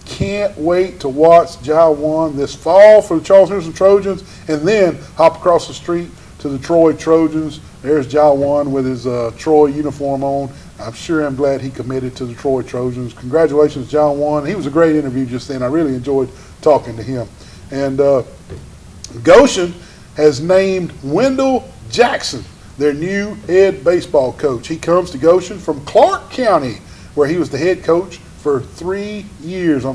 Can't wait to watch Jawan this fall for the Charles Henderson Trojans, and then hop across the street to the Troy Trojans. There's Jawan with his Troy uniform on. I'm sure I'm glad he committed to the Troy Trojans. Congratulations, Jawan. He was a great interview just then. I really enjoyed talking to him. And Goshen has named Wendell Jackson their new head baseball coach. He comes to Goshen from Clark County, where he was the head coach for 3 years.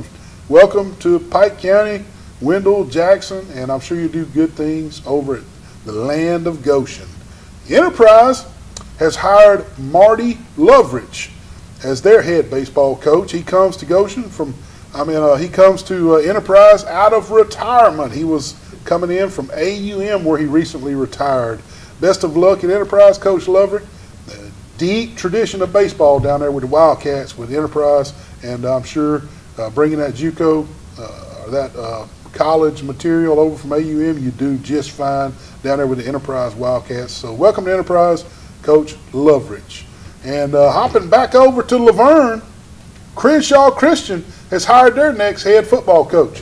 Welcome to Pike County, Wendell Jackson, and I'm sure you do good things over at the land of Goshen. Enterprise has hired Marty Loveridge as their head baseball coach. He comes to Goshen he comes to Enterprise out of retirement. He was coming in from AUM, where he recently retired. Best of luck at Enterprise, Coach Loveridge. Deep tradition of baseball down there with the Wildcats with Enterprise, and I'm sure bringing that JUCO, that college material over from AUM, you do just fine down there with the Enterprise Wildcats. So welcome to Enterprise, Coach Loveridge. And hopping back over to Laverne, Crenshaw Christian has hired their next head football coach.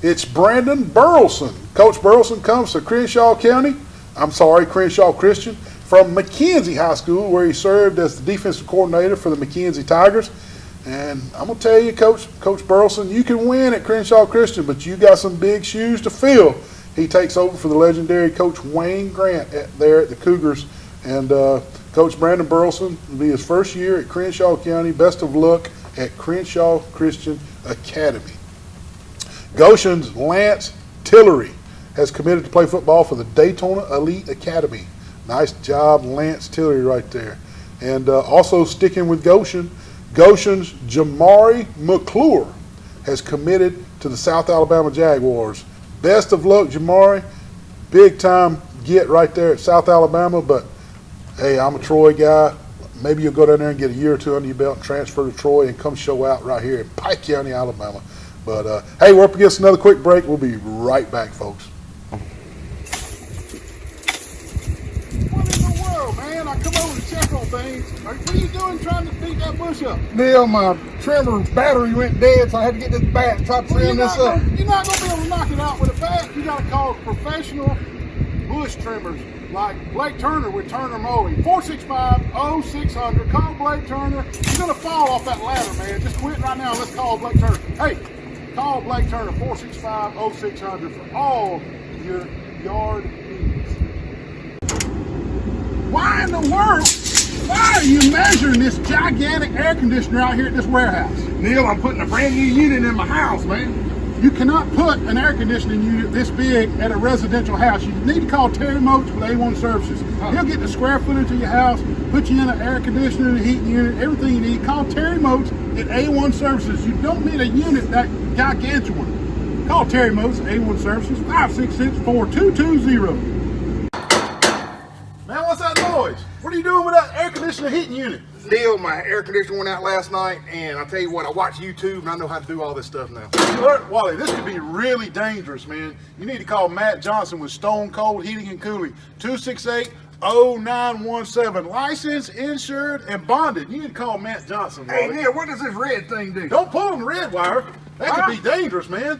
It's Brandon Burleson. Coach Burleson comes to Crenshaw Christian from McKenzie High School, where he served as the defensive coordinator for the McKenzie Tigers. And I'm going to tell you, Coach Burleson, you can win at Crenshaw Christian, but you got some big shoes to fill. He takes over for the legendary Coach Wayne Grant there at the Cougars. And Coach Brandon Burleson will be his first year at Crenshaw County. Best of luck at Crenshaw Christian Academy. Goshen's Lance Tillery has committed to play football for the Daytona Elite Academy. Nice job, Lance Tillery, right there. And also sticking with Goshen, Goshen's Jamari McClure has committed to the South Alabama Jaguars. Best of luck, Jamari. Big time get right there at South Alabama, but hey, I'm a Troy guy. Maybe you'll go down there and get a year or two under your belt and transfer to Troy and come show out right here in Pike County, Alabama. But hey, we're up against another quick break. We'll be right back, folks. What in the world, man? I come over to check on things. What are you doing trying to beat that bush up? Neil, my trimmer battery went dead, so I had to get this bat and try to trim this up. You're not going to be able to knock it out with a bat. You got to call professional bush trimmers like Blake Turner with Turner Mowing. 465-0600. Call Blake Turner. You're going to fall off that ladder, man. Just quit right now. Let's call Blake Turner. Hey, call Blake Turner, 465-0600 for all your yard needs. Why in the world? Why are you measuring this gigantic air conditioner out here at this warehouse? Neil, I'm putting a brand new unit in my house, man. You cannot put an air conditioning unit this big at a residential house. You need to call Terry Moats with A1 Services. He'll get the square footage of your house, put you in an air conditioner, heating unit, everything you need. Call Terry Moats at A1 Services. You don't need a unit that gargantuan. Call Terry Moats at A1 Services, 566-4220. Man, what's that noise? What are you doing with that air conditioner heating unit? Neil, my air conditioner went out last night, and I'll tell you what, I watch YouTube, and I know how to do all this stuff now. Wally, this could be really dangerous, man. You need to call Matt Johnson with Stone Cold Heating and Cooling, 0917. Licensed, insured, and bonded. You can call Matt Johnson. Hey, Wally. Neil, what does this red thing do? Don't pull on the red wire. That could be dangerous, man.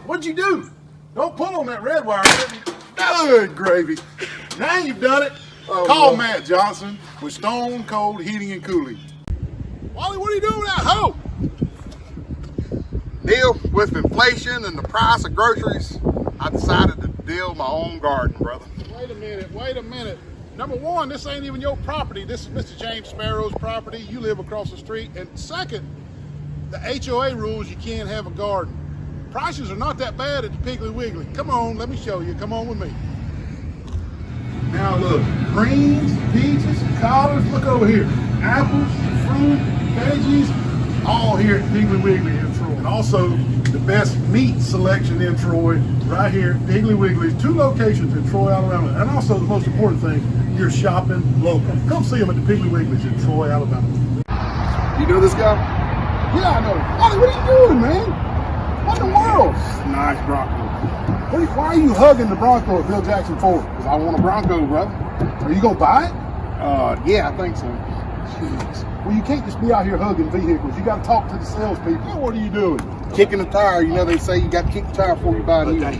What'd you do? Don't pull on that red wire. Good gravy. Now you've done it. Call Matt Johnson with Stone Cold Heating and Cooling. Wally, what are you doing with that hoe? Neil, with inflation and the price of groceries, I decided to build my own garden, brother. Wait a minute. Number one, this ain't even your property. This is Mr. James Sparrow's property. You live across the street. And second, the HOA rules you can't have a garden. Prices are not that bad at the Piggly Wiggly. Come on, let me show you. Come on with me. Now look, greens, peaches, collards, look over here. Apples, fruit, veggies, all here at Piggly Wiggly in Troy. And also the best meat selection in Troy, right here at Piggly Wiggly's, 2 locations in Troy, Alabama. And also the most important thing, you're shopping local. Come see them at the Piggly Wiggly's in Troy, Alabama. You know this guy? Yeah, I know. Wally, what are you doing, man? What in the world? Nice Bronco. Why are you hugging the Bronco at Bill Jackson Ford? Because I want a Bronco, brother. Are you going to buy it? Yeah, I think so. Jeez. Well, you can't just be out here hugging vehicles. You got to talk to the salespeople. What are you doing? Kicking the tire. You know they say you got to kick the tire before you buy a new one.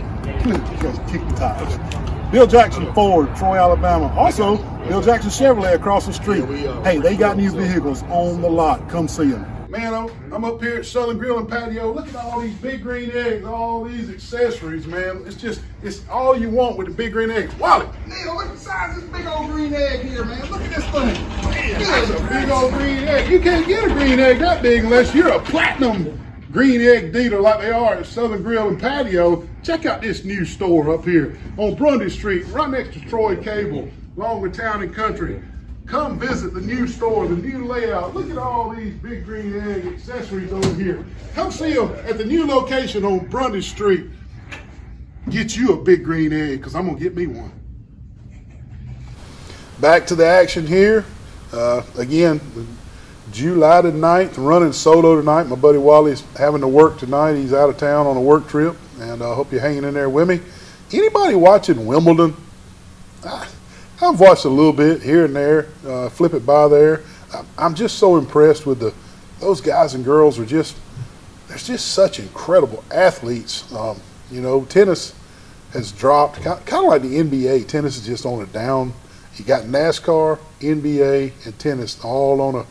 You guys kick the tires. Bill Jackson Ford, Troy, Alabama. Also, Bill Jackson Chevrolet across the street. Hey, they got new vehicles on the lot. Come see them. Man, I'm up here at Southern Grill and Patio. Look at all these big green eggs, all these accessories, man. It's all you want with the big green eggs. Wally. Neil, look at the size of this big old green egg here, man. Look at this thing. Man, that's a big old green egg. You can't get a green egg that big unless you're a platinum green egg dealer like they are at Southern Grill and Patio. Check out this new store up here on Grundy Street, right next to Troy Cable, along with Town and Country. Come visit the new store, the new layout. Look at all these big green egg accessories over here. Come see them at the new location on Grundy Street. Get you a big green egg, because I'm going to get me one. Back to the action here. Again, July the 9th, running solo tonight. My buddy Wally's having to work tonight. He's out of town on a work trip, and I hope you're hanging in there with me. Anybody watching Wimbledon? I've watched a little bit here and there, flip it by there. I'm just so impressed with those guys and girls are just, they're just such incredible athletes. You know, tennis has dropped, kind of like the NBA. Tennis is just on a down. You got NASCAR, NBA, and tennis all on a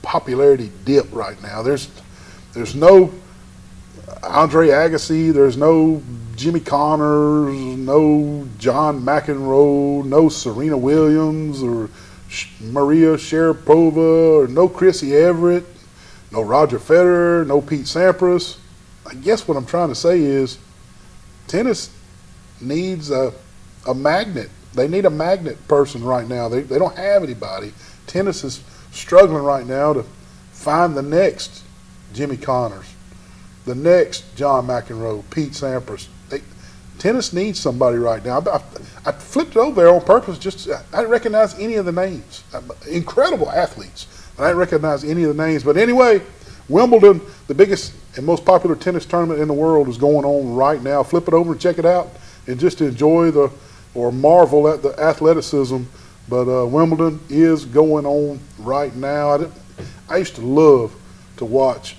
popularity dip right now. There's no Andre Agassi, there's no Jimmy Connors, no John McEnroe, no Serena Williams or Maria Sharapova, or no Chrissy Everett, no Roger Federer, no Pete Sampras. I guess what I'm trying to say is tennis needs a magnet. They need a magnet person right now. They don't have anybody. Tennis is struggling right now to find the next Jimmy Connors, the next John McEnroe, Pete Sampras. Tennis needs somebody right now. I flipped it over there on purpose. I didn't recognize any of the names. Incredible athletes. I didn't recognize any of the names. But anyway, Wimbledon, the biggest and most popular tennis tournament in the world, is going on right now. Flip it over and check it out, and just enjoy or marvel at the athleticism. But Wimbledon is going on right now. I used to love to watch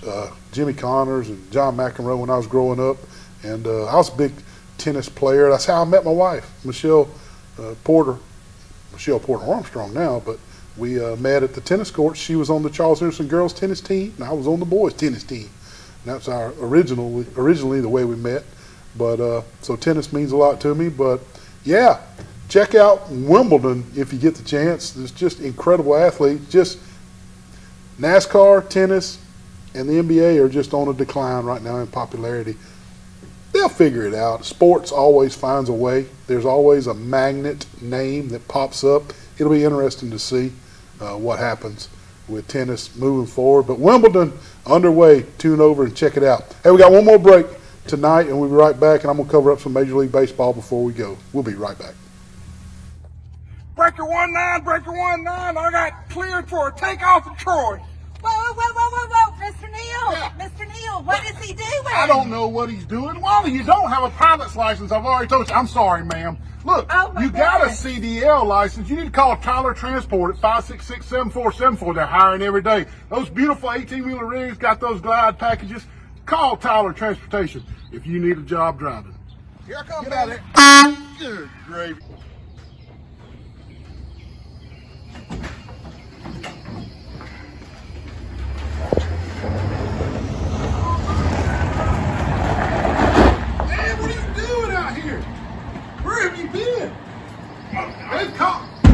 Jimmy Connors and John McEnroe when I was growing up, and I was a big tennis player. That's how I met my wife, Michelle Porter Armstrong now, but we met at the tennis court. She was on the Charles Henderson girls tennis team, and I was on the boys tennis team. And that's our originally the way we met. But so tennis means a lot to me. But yeah, check out Wimbledon if you get the chance. There's just incredible athletes. Just NASCAR, tennis, and the NBA are just on a decline right now in popularity. They'll figure it out. Sports always finds a way. There's always a magnet name that pops up. It'll be interesting to see what happens with tennis moving forward. But Wimbledon underway. Tune over and check it out. Hey, we got one more break tonight, and we'll be right back, and I'm going to cover up some Major League Baseball before we go. We'll be right back. Breaker 19, I got cleared for a takeoff in Troy. Whoa, Mr. Neal, Mr. Neal, Neil, what is he doing? I don't know what he's doing. Wally, you don't have a pilot's license. I've already told you. I'm sorry, ma'am. Look, you got a CDL license. You need to call Tyler Transport at 566-7474. They're hiring every day. Those beautiful 18-wheeler rigs got those glide packages. Call Tyler Transportation if you need a job driving. Here I come, Get out of there. Good gravy. Man, what are you doing out here? Where have you been?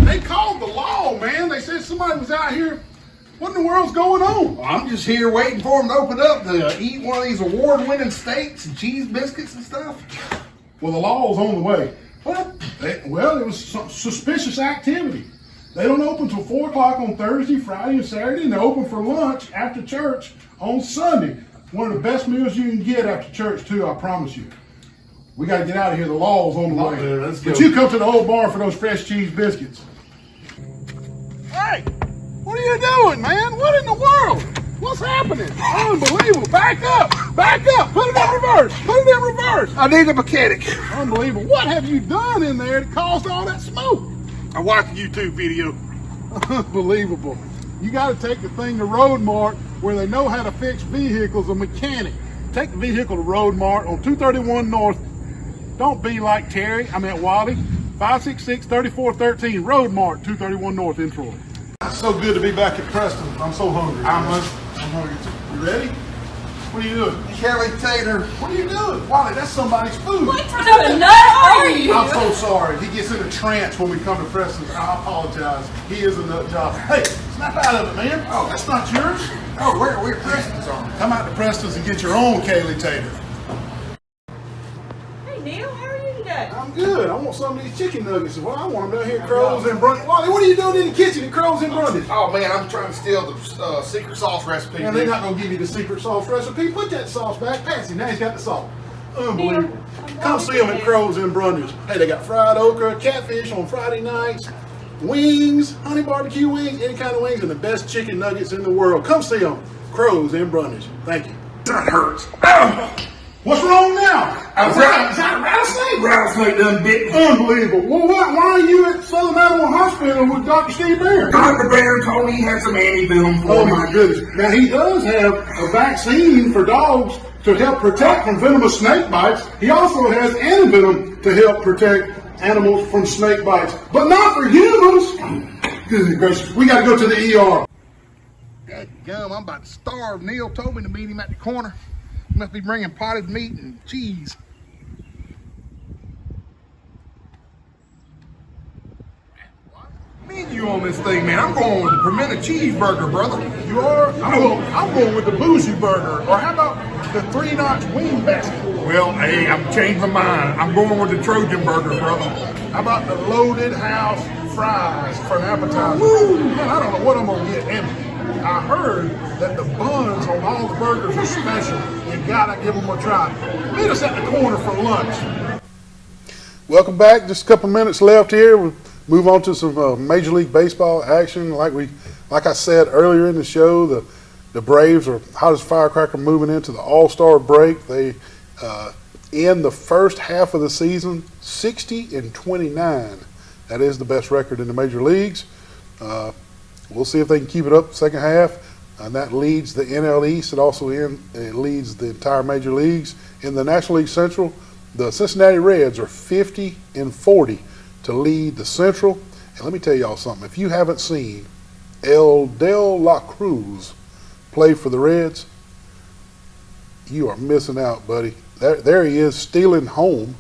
They called the law, man. They said somebody was out here. What in the world's going on? Well, I'm just here waiting for them to open up to eat one of these award-winning steaks and cheese biscuits and stuff. Well, the law's on the way. What? Well, it was some suspicious activity. They don't open till 4 o'clock on Thursday, Friday, and Saturday, and they open for lunch after church on Sunday. One of the best meals you can get after church, too, I promise you. We got to get out of here. The law's on the way. Let's go. But you come to the old bar for those fresh cheese biscuits. Hey, what are you doing, man? What in the world? What's happening? Unbelievable. Back up. Back up. Put it in reverse. Put it in reverse. I need a mechanic. Unbelievable. What have you done in there that caused all that smoke? I watched a YouTube video. Unbelievable. You got to take the thing to Road Mart where they know how to fix vehicles, a mechanic. Take the vehicle to Road Mart on 231 North. Don't be like Terry, Wally. 566-3413, Road Mart, 231 North in Troy. It's so good to be back at Preston. I'm so hungry. I'm hungry too. You ready? What are you doing? Kelly Tater. What are you doing? Wally, that's somebody's food. What kind of nut are you? I'm so sorry. He gets in a trance when we come to Preston. I apologize. He is a nut job. Hey, snap out of it, man. Oh, that's not yours. Oh, we're Preston's on. Come out to Preston's and get your own Kaylee Tater. Hey, Neil, how are you today? I'm good. I want some of these chicken nuggets. Well, I want them down here at Crows and Brundage. Wally, what are you doing in the kitchen at Crows and Brundage? Oh, man, I'm trying to steal the secret sauce recipe. And they're not going to give you the secret sauce recipe. Put that sauce back. Patsy, now he's got the salt. Unbelievable. Come see them at Crows and Brundage. Hey, they got fried okra, catfish on Friday nights, wings, honey barbecue wings, any kind of wings, and the best chicken nuggets in the world. Come see them. Crows and Brundage. Thank you. That hurts. Ow! What's wrong now? Is that a rattlesnake? Rattlesnake done bit me. Unbelievable. Well, why are you at Southern Animal Hospital with Dr. Steve Bear? Dr. Bear told me he had some anti-venom for Oh, me. my goodness. Now, he does have a vaccine for dogs to help protect from venomous snake bites. He also has antivenom to help protect animals from snake bites, but not for humans. Goodness gracious. We got to go to the ER. Gum, I'm about to starve. Neil told me to meet him at the corner. He must be bringing potted meat and cheese. Menu on this thing, man. I'm going with the pimento cheeseburger, brother. You are? I'm going with the bougie burger. Or how about the 3-notch wing basket? Well, hey, I'm changing my mind. I'm going with the Trojan burger, brother. How about the loaded house fries for an appetizer? Woo! Man, I don't know what I'm going to get. And I heard that the buns on all the burgers are special. You gotta give them a try. Meet us at the corner for lunch. Welcome back. Just a couple minutes left here. We'll move on to some Major League Baseball action. Like I said earlier in the show, the Braves are hot as a firecracker moving into the All-Star break. They end the first half of the season 60-29. That is the best record in the major leagues. We'll see if they can keep it up second half, and that leads the NL East. It also leads the entire major leagues. In the National League Central, the Cincinnati Reds are 50-40 to lead the Central. And let me tell y'all something. If you haven't seen Eldel La Cruz play for the Reds, you are missing out, buddy. There he is stealing home.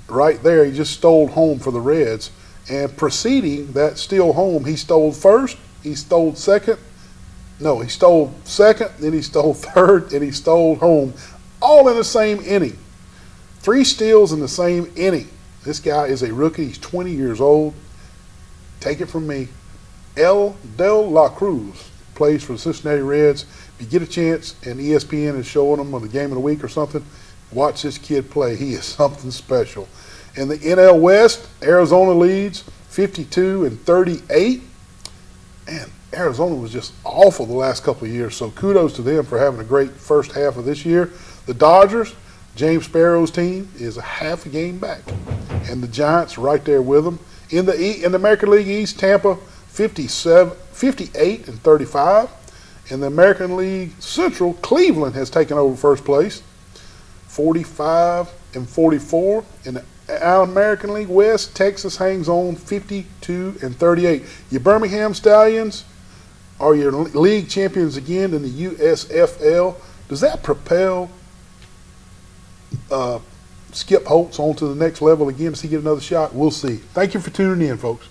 Right there, he just stole home for the Reds. And preceding that steal home, he stole first, he stole second. No, he stole second, then he stole third, and he stole home. All in the same inning. 3 steals in the same inning. This guy is a rookie. He's 20 years old. Take it from me. Eldel La Cruz plays for the Cincinnati Reds. If you get a chance and ESPN is showing them on the game of the week or something, watch this kid play. He is something special. In the NL West, Arizona leads 52-38. And Arizona was just awful the last couple of years. So kudos to them for having a great first half of this year. The Dodgers, James Sparrow's team, is a half a game back, and the Giants right there with them. In the American League East, Tampa 58-35. In the American League Central, Cleveland has taken over first place, 45-44. In the American League West, Texas hangs on 52-38. Your Birmingham Stallions are your league champions again in the USFL. Does that propel Skip Holtz onto the next level again? Does he get another shot? We'll see. Thank you for tuning in, folks.